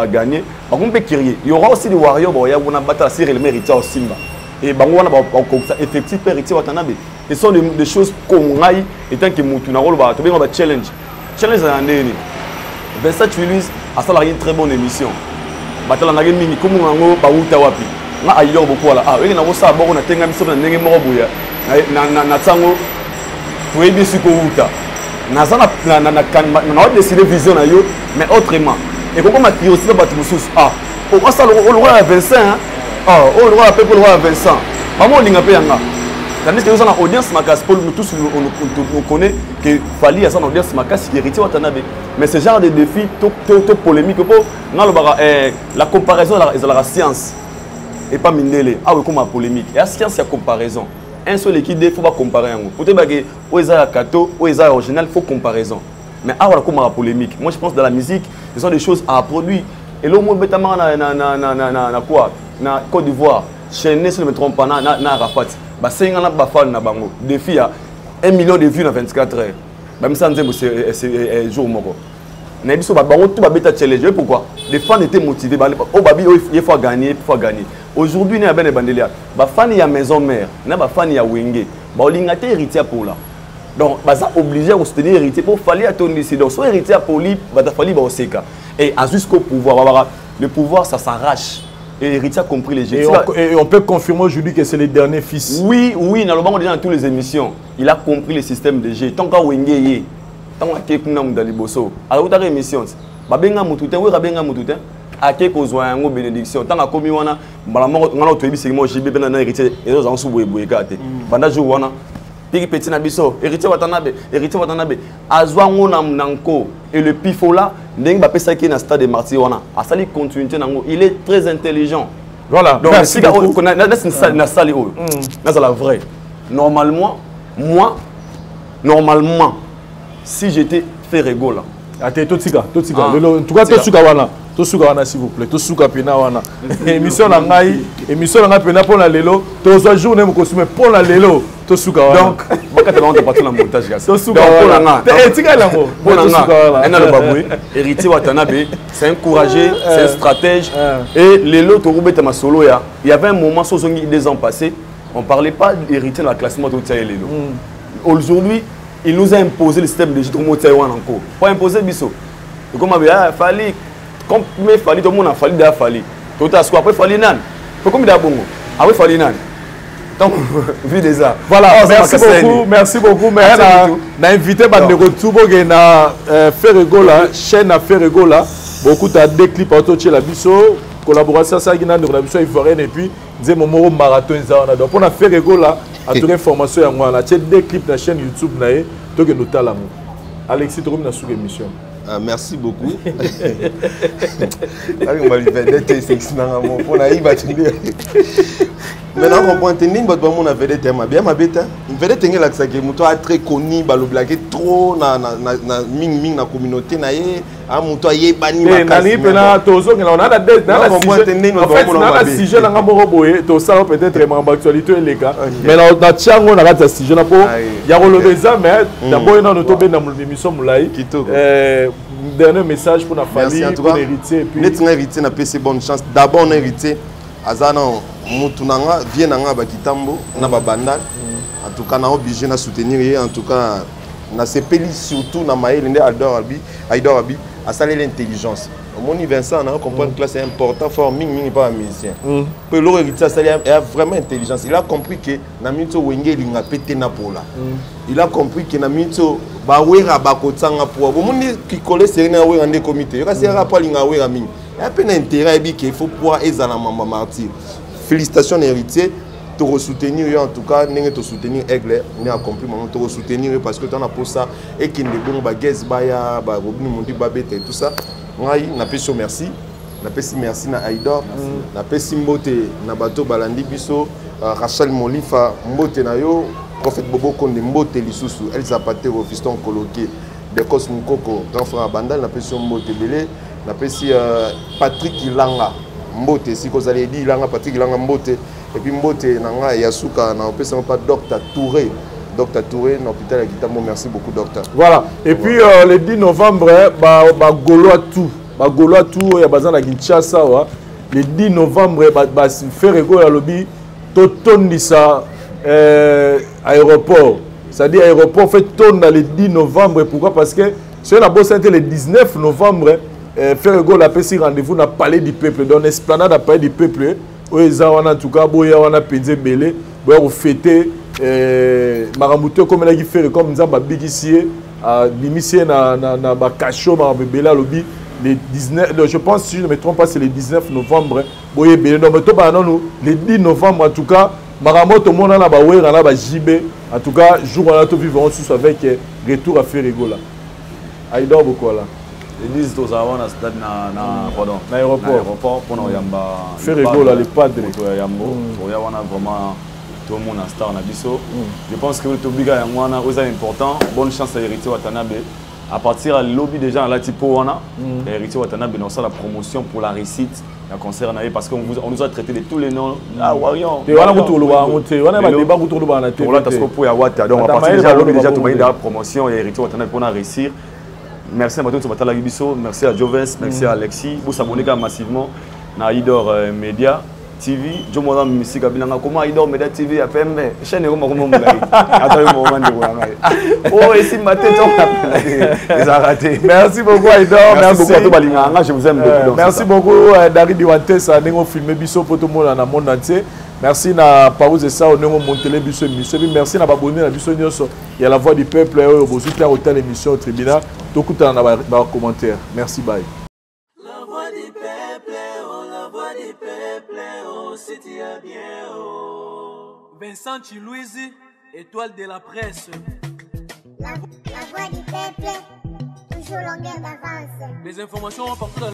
E: gagné. On peut crier. Il y aura aussi des Warriors, il y a une bataille assez méritée au Simba. Et bah on a effectif héritier Watanabe. Ce sont des choses qu'on aille et tant que nous avons un challenge. Challenge à l'année. Vincent Louise a ça une très bonne émission. Batala na mini comme on a bauta wapi. Na ayo beaucoup là. Ah, oui na wosa boko na tenga miso na ndenge moko buya. Na tango pour aider ce ko uta. Na décidé vision na yo mais autrement et comment ma curiosité ba tumusous on ça le roi à Vincent le roi appelle pour le roi à Vincent maman linga pe yanga tandis que nous en audience makas pour nous tous on connaît que fali à son audience makas qui héritier Watanabe mais ce genre de défi tout polémique pour la comparaison de la science et pas mindele comme la polémique et la science c'est la comparaison. Un seul équipe, il faut pas comparer. Pour te dire que les Kato, les original, il faut comparaison. Mais avoir comme la polémique. Moi, je pense que dans la musique, ce sont des choses à produire. Et là, moi, na quoi? Na Côte d'Ivoire, chez ne me trompe pas, na Rafat. Bah, c'est un bafal na bango. Défi à 1 million de vues dans 24 heures. Même ça, c'est jour moko. Na biso ba bango tout ba beta challenge. Pourquoi? Les fans étaient motivés. Oh babi, il faut gagner, il faut gagner. Aujourd'hui, il y a des bandelia. Les fans y a maison mère, il y a des fans y a wenge. Il y a des héritiers pour là. Donc, ils sont obligés de soutenir héritier pour falloir attendre ici. Donc, soit héritier pour lui, il va falloir aussi. Et jusqu'au pouvoir, le pouvoir, ça s'arrache. Et l'héritier a compris les jeux.
C: Et on peut confirmer aujourd'hui que c'est le dernier fils.
E: Oui, dans le moment déjà dans toutes les émissions, il a compris le système de jeu. Tant qu'à wenge, tant qu'à kekuna mudaliboso. Alors, dans l'émission, babenga mututin, oui, babenga mututin. Ake kozwa yango bénédiction tant akomi wana mbala ngana toyebi seki mo jibe bena na héritier ezo za nsubu eboyeka te banda jour wana Piri Petit Nabiso, héritier Watanabe, Azwango Namnanko et le Pifola, Ndeng Bapesa qui est dans le stade de Martiwana. À ça, il est très intelligent.
C: Voilà,
E: donc
C: merci beaucoup.
E: C'est la vraie. Normalement, si j'étais fait rigolo.
C: Totsika. En tout cas, Tosuka wana s'il vous plaît. Tosuka pena wana. Émission na ngai, pena pour la lelo. Tozo journée mo consumer pour la lelo. Tosuka wana.
E: Donc, bakata ba on partir dans montage gars.
C: Tosuka wana. Tika lango.
E: Tosuka wana. Ena le baboué, héritier Watanabe, c'est un courageux, c'est un stratège et lelo to rubeta masolo ya. Il y avait un moment sozongi des ans passés, on parlait pas d'héritier dans le classement de lelo. Aujourd'hui, il nous a imposé le système de Jitromo Taïwan encore. Pas imposer biso. Comme il a fallu, comme il fallait, tout le monde a fallu d'ailleurs fallu. Tout à ce après fallu nan. Pourquoi il a bongo? Après fallu nan. Donc, vu déjà.
C: Voilà, merci beaucoup. Mais on a invité Bandego Tubo qui a fait rigola, chaîne a fait rigola. Beaucoup de deux clips autour la biso, collaboration ça qui n'a de la biso ivoirienne et puis des moments marathon ça. Donc on a fait rigola. À toute information, il y a des clips de la chaîne YouTube. Donc, nous avons Alexis, tu as une émission.
D: Merci beaucoup. Maintenant, on peut entendre que on a fait des thèmes. Bien, ma bête, une vedette est là que muto a très connu, baloblagué trop na ming na communauté na ye, a muto ye bani ma
C: kasi. Pena tozo que on a des dans la sujet na ngamo boye, to ça peut-être vraiment actualité les gars. Mais na tchango na la sujet na po, ya rolobeza mais d'abord na noto ben na émission mulai. Dernier message pour la famille, pour l'héritier.
D: Net na héritier na PC bonne chance. D'abord on héritier azana mutunanga vient nanga bakitambo na babanda. En tout cas na obligé na soutenir en tout cas na sepeli surtout na maïle ndé Aïdor Abi a salé l'intelligence. Mon Vincent on comprend que là c'est important fort ming pas un musicien. Peu le héritier ça a vraiment intelligence. Il a compris que na mito wenge linga pété na pola. Il a compris que na mito ba wera ba kotsanga pour bon qui coller c'est na wera ndé comité. Ka c'est rapport linga wera ming. Il y a peine intérêt qu'il faut pouvoir ezala maman martyr. Félicitations héritier. Te soutenir en tout cas, nous te soutenir aigle, nous a compris moment te soutenir parce que tu as pour ça et qu'il ne bon bagage baya ba robin mondi babete tout ça. Ngai na peso merci. Na pesi merci na Aïdor. Na pesi mbote na bato balandi biso Rachel Molifa mbote na yo prophète Bobo Konde mbote lisusu Elsa Patero fiston coloqué de Cosmukoko grand frère Bandal na pesi mbote belé na pesi Patrick Ilanga mbote si vous allez dire Ilanga Patrick Ilanga mbote. Et puis Mbote Nanga Yasuka, na opé pas Docteur Touré. Docteur Touré, dans l'hôpital de Kitamo, merci beaucoup docteur.
C: Voilà. Et puis le 10 novembre, Golo à tout. Golo à tout, il y a besoin de Kinshasa. Le 10 novembre, faire rigolo à lobby, Totondisa aéroport. C'est-à-dire aéroport fait tourner le 10 novembre. Pourquoi? Parce que c'est la bosse le 19 novembre, faire rigolo à PC rendez-vous dans le palais du peuple, dans l'esplanade du palais du peuple. En tout cas, boya wana penze belé, boya ko fêter maramuto comme la qui fait comme nzamba bigisie à l'imicier na ba cacho ba belé lobby le 19 je pense si je ne me trompe pas c'est le 19 novembre boya belé donc to ba non le 10 novembre en tout cas maramoto mona na ba wera na ba jibé en tout cas jour on a tout vivre tous avec retour à Ferregola Aïdor Bokola.
E: Ils disent aux avant na stade na aéroport pour nous yamba
C: faire rigolo les padres
E: yambo on a vraiment tout le monde en star na biso. Je pense que le tobiga yamwana c'est important. Bonne chance à héritier Watanabe à partir de lobby déjà à la typo wana héritier Watanabe dans ça la promotion pour la réussite la concert parce qu'on nous a traité de tous les noms Warion
C: et wana kutuluba on a débat kutuluba na
E: télé là parce que pour ya wata donc à partir déjà lobby déjà tout le monde la promotion et héritier Watanabe pour réussir. Merci à Maton Sobatala Gibiso, merci à Joves, merci à Alexis. Vous abonnez massivement à Aïdor Media TV. Je me demande si comment Aïdor Media TV a fait mais chaîne est comment on attends un moment de oh et si matin ils ont raté.
C: Merci beaucoup Aïdor,
E: merci beaucoup à tout Balinganga, je vous aime beaucoup.
C: Merci beaucoup David Diwate, ça nous filmé biso pour tout le monde dans le monde entier. Merci na Parouze et ça on a monté l'émission. Merci na abonné à l'émission. Il y a la voix du peuple vous soutenez autant l'émission au tribunal. Tout le monde dans les commentaires. Merci bye.
A: La voix du peuple, oh la voix du peuple, oh c'est bien oh. Vincent Chilouizi, étoile de la presse.
B: La voix du peuple, toujours longueur d'avance.
A: Des informations partout dans